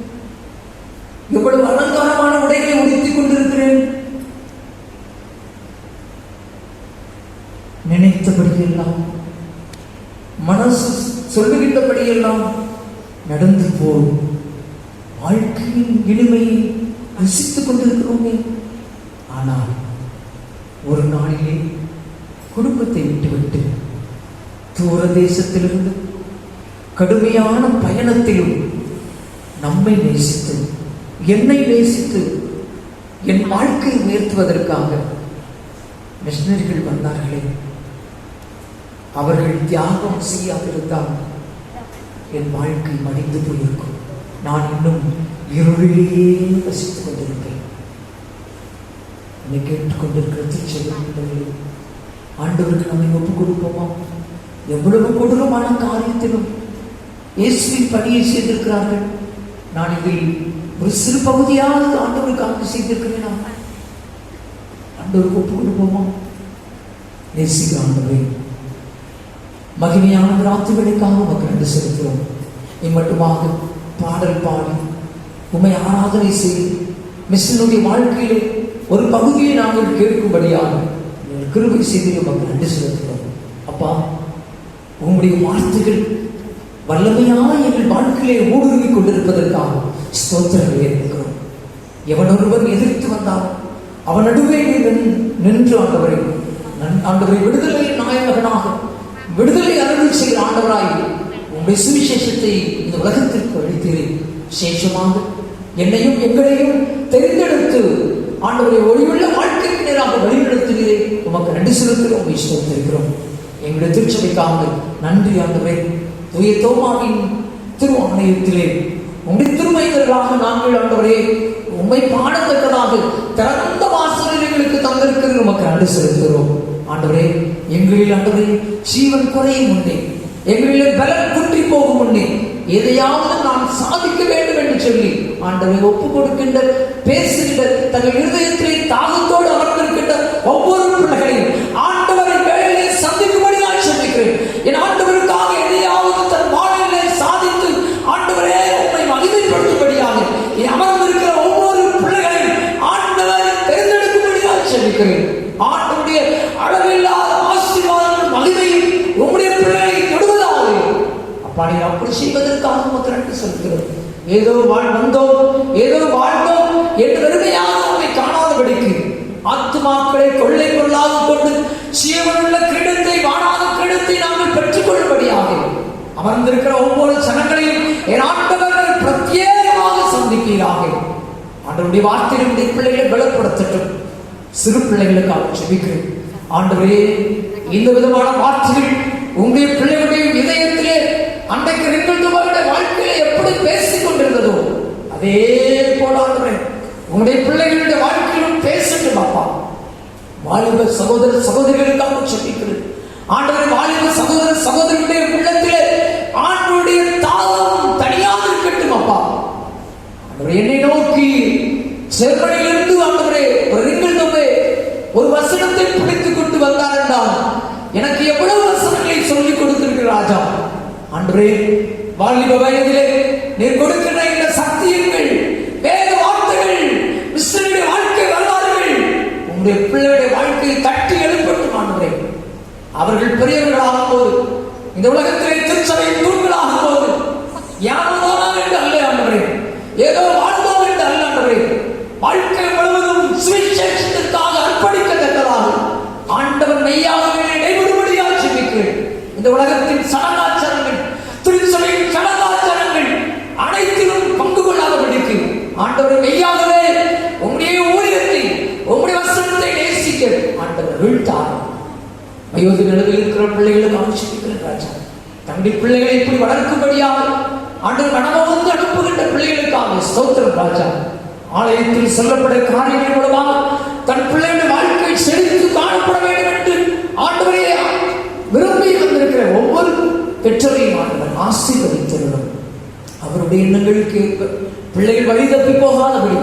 எவ்வளவு அலங்காரமான உடைகளை உடுத்திக் கொண்டிருக்கிறேன். நினைத்தபடியெல்லாம், மனசு சொல்லுகின்றபடியெல்லாம் நடந்து போய் வாழ்க்கையின் இனிமையை ரசித்துக் கொண்டிருக்கிறோமே. ஆனால் ஒரு நாளிலே குடும்பத்தை விட்டுவிட்டு தூர தேசத்திலிருந்து கடுமையான பயணத்திலும் நம்மை நேசித்து, என்னை நேசித்து, என் வாழ்க்கையை உயர்த்துவதற்காக மிஷனரிகள் வந்தார்களே, அவர்கள் தியாகம் செய்யாதிருந்தால் என் வாழ்க்கை மடிந்து போயிருக்கும். நான் இன்னும் இருளிலேயே வசித்துக் கொண்டிருப்பேன். என்னை கேட்டுக்கொண்டிருக்கிற திருச்செல்வர்களே, ஆண்டவருக்கு நம்மை ஒப்புக் கொடுப்போமா? எவ்வளவு கொடூரமான காரியத்திலும் இயேசுவின் பணியை செய்திருக்கிறார்கள். நான் இதில் ஒரு சிறு பகுதியாவது ஆண்டவருக்காக செய்திருக்கிறேன். ஆண்டவருக்கு ஒப்புக் கொடுப்போமா? நேசிக்கிற ஆண்டவரே, மகிமையான ராத்திரிகளுக்காக உமக்கு நன்றி செலுத்துகிறோம். இம்மட்டுமாக பாடல் பாடி உம்மை ஆராதனை செய்து மிஷனுடைய வாழ்க்கையிலே ஒரு பகுதியை நாங்கள் கேட்கும்படியாக கிருபை செய்து உமக்கு நன்றி செலுத்துகிறோம். அப்பா, உம்முடைய வார்த்தைகள் வல்லமையான எங்கள் வாழ்க்கையிலே ஊடுருவி கொண்டிருப்பதற்காக ஸ்தோத்திரங்களை ஏற்படுகிறோம். எவனொருவன் எதிர்த்து வந்தால் அவன் நடுவே நின்று ஆண்டவரை விடுதலையின் நாயகனாக விடுதலை அருள் செய்கிற ஆண்டவராய் உங்களுடைய சுவிசேஷத்தை இந்த உலகத்திற்கு அளித்தீரே. விசேஷமாக என்னையும் எங்களையும் தெரிந்தெடுத்து ஆண்டவரை ஒளிவுள்ள வாழ்க்கைக்கு நேராக வழிநடத்துகிறே. உமக்கு நன்றி செலுத்துகிறோம், உண்மை ஸ்தோத்திரிக்கிறோம். எங்களுடைய திருச்சபைக்காக நன்றி ஆண்டவரே. தூய தோமாவின் திரு ஆணையத்திலே உங்களுடைய திருமைகளாக நாங்கள் ஆண்டவரே உண்மை பாடத்தக்கதாக திறந்த வாசலில் எங்களுக்கு தந்திருக்கிறது. உமக்கு நன்றி செலுத்துகிறோம் ஆண்டவரே. எங்களில் ஆண்டவரே ஜீவன் குறையும் முன்னே, எங்களில் பலம் குன்றி போகும் முன்னே எதையாவது நான் சாதிக்க வேண்டும் என்று சொல்லி ஆண்டவரை ஒப்புக் கொடுக்கின்ற பேசுகின்ற தங்கள் இருதயத்திலே தாகத்தோடு அமர்ந்திருக்கின்ற ஒவ்வொரு பிள்ளைகளையும் ஆண்டவரை வேலையிலே சந்திக்கும்படியாக சொல்லிக்கிறேன். என் ஆண்டவருக்காக எதையாவது தன் வாழ்விலே சாதித்து ஆண்டவரே உம்மை மகிமைப்படுத்தும்படியாக அமர்ந்திருக்கிற ஒவ்வொரு பிள்ளைகளையும் ஆண்டவரை தேர்ந்தெடுக்கும்படியாக சொல்லிக்கிறேன். ஆண்டவருடைய அளவில்லாத ஆசீர்வாதங்கள் மகிமையும் உம்முடைய பிள்ளைகளை தொடுவதாக அப்படி அப்படி செய்வதற்காக உமக்கு நன்றி செலுத்துகிறோம். ஏதோ வந்தோம், ஏதோ வாழ்ந்தோம் என்று வெறுமையாக உம்மை காணாதபடிக்கு ஆத்துமாக்களை கொள்ளை பொருளாக கொண்டு ஜீவனுள்ள கிரீடத்தை வாழாத கிரீடத்தை நாங்கள் பெற்றுக் கொள்ளும்படியாக அமர்ந்திருக்கிற ஒவ்வொரு ஜனங்களையும் என் ஆண்டவர்கள் பிரத்யேகமாக சந்திப்பீராக. ஆண்டவருடைய வார்த்தையினுடைய பிள்ளைகளை பலப்படுத்தட்டும். சிறு பிள்ளைகளுக்காக ஜெபிக்கிறேன் ஆண்டவரே. இந்த விதமான வார்த்தைகள் உங்களுடைய பிள்ளைகளுடைய இதயத்திலே அன்றைக்கு எங்களுடைய வாழ்க்கையில எப்படி பேசிக் கொண்டிருந்ததோ அதே போல ஆண்டவரே உங்களுடைய பிள்ளைகளுடைய வாழ்க்கையிலும் பேசட்டும். அப்பா, வாலிப சகோதர சகோதரிகளுக்காக ஜெபிக்கிறேன் ஆண்டவரே. வாலிப சகோதர சகோதரிகளுடைய உள்ளத்திலே ஆண்டவருடைய தாகம் தனியாக இருக்கட்டும். அப்பா, என்னை நோக்கி செருமனையிலிருந்து ஆண்டவரே ஒரு ரிங்கிள் தொகை ஒரு வசனத்தை பிடித்துக் கொண்டு வந்தார் என்றால் எனக்கு எவ்வளவு வசனங்களை சொல்லிக் கொடுத்திருக்கிற ராஜா ஆண்டவரே. வாலிப வயதிலே நீர் கொடுக்கிற இந்த சத்தியங்கள், வேத வார்த்தைகள், மிஸ்டருடைய வாழ்க்கை வரலாறுகள் உங்களுடைய பிள்ளையுடைய வாழ்க்கையை தட்டி எழுப்பட்டும் ஆண்டவரே. அவர்கள் பெரியவர்களாகும் போது இந்த உலகத்திலே திருச்சபையின் தூண்களாகும் போது யாரோதான் என்று அல்ல ஆண்டவரே, ஏதோ வாழ்ந்தோம் என்று அல்ல ஆண்டவரே, வாழ்க்கை முழுவதும் சுவிசேஷத்திற்காக அர்ப்பணிக்கத்தக்கதாக ஆண்டவர் மெய்யாகவே இடைவிடுபடியாக ஜெபிக்கிறேன். இந்த உலகத்தின் சடங்காச்சாரங்கள், திருச்சபையின் சடங்காச்சாரங்கள் அனைத்திலும் பங்கு கொள்ளாதபடிக்கு ஆண்டவர் மெய்யாகவே உங்களுடைய ஊழியத்தை உங்களுடைய வசனத்தை நேசிக்க ஆண்டவர் வீழ்த்தார். வயோதி நிலவில் இருக்கிற பிள்ளைகளுக்கு ஆட்சிக்கிறேன் ராஜா. தங்கள் பிள்ளைகளை இப்படி வளர்க்கும்படியாக ஆண்டவர் மனமோந்து அனுப்புகின்ற பிள்ளைகளுக்காக ஸ்தோத்திரம் ராஜா. ஆலயத்தில் சொல்லப்பட்ட காரியங்கள் மூலமாக தன் பிள்ளைகளுடைய வாழ்க்கை செழித்து காணப்பட வேண்டும் என்று ஆண்டவரே விரும்பி வந்திருக்கிற ஒவ்வொரு பெற்றோரையும் ஆண்டவர் ஆசீர்வதித்திருக்கிறோம். அவருடைய எண்ணங்களுக்கு பிள்ளைகள் வழி தப்பி போகாதபடி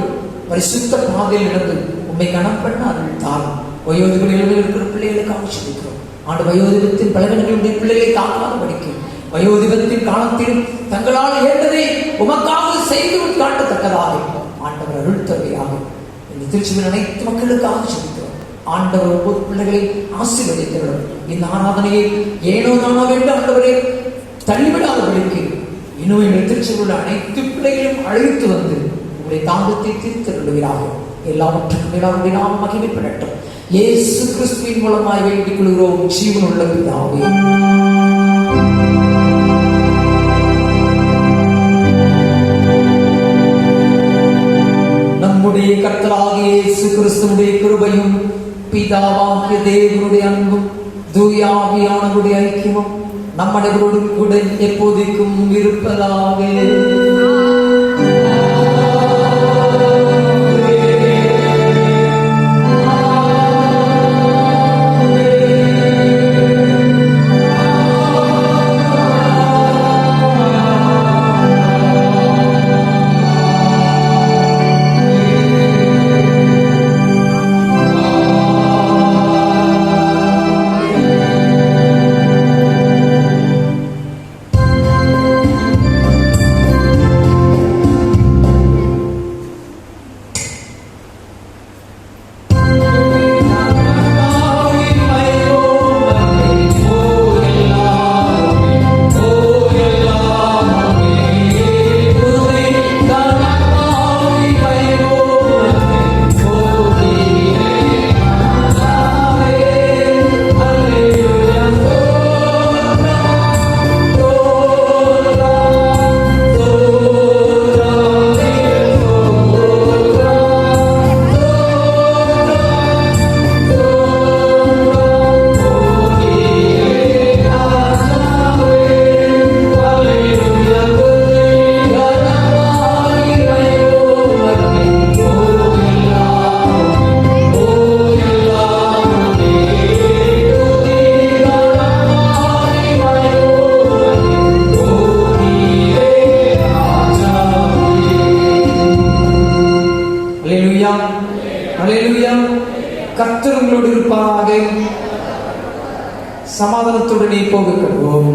பரிசுத்த பாதையில் நடந்து உண்மை கணம் பண்ண அருள் தாரும். வயோதிகளில் இருக்கிற பிள்ளைகளுக்கு ஆட்சிக்கிறோம் ஆண்டு. வயோதிபத்தின் பலவீனங்களுடைய பிள்ளைகளை காக்காதபடிக்கு வயோதிபத்தின் காலத்தில் தங்களால் ஏற்றதை உமக்காக செய்து காட்டத்தக்கதாக ஆண்டவர் அருள் தருவையாக இந்த திருச்சியில் அனைத்து மக்களுக்காக ஜெபிக்கிறோம். ஆண்டவர் ஒவ்வொரு பிள்ளைகளை ஆசீர்வதிக்கிறோம். இந்த ஆராதனையை ஏனோ தானோ என்று ஆண்டவரை தள்ளிவிடாதபடிக்கு இன்னும் எங்கள் திருச்சியில் உள்ள அனைத்து பிள்ளைகளையும் அழைத்து வந்து உங்களுடைய தாகத்தை தீர்த்தருளுவீராக. எல்லாவற்றுக்கும் மேலாக நாம் மகிமைப்படட்டும். இயேசு கிறிஸ்துவின் மூலமாய் வேண்டிக் கொள்கிறோம் ஜீவனுள்ள பிதாவே. நம்முடைய கர்த்தராகிய இயேசு கிறிஸ்துவின் கிருபையும் பிதாவாகிய தேவனுடைய அன்பும் தூய ஆவியானவருடைய ஐக்கியமும் நம் அனைவரோடும் கூட எப்போதைக்கும் இருப்பதாக. கர்த்தர் உங்களோடு இருப்பாராக. சமாதானத்துடனே போக கடவோம்.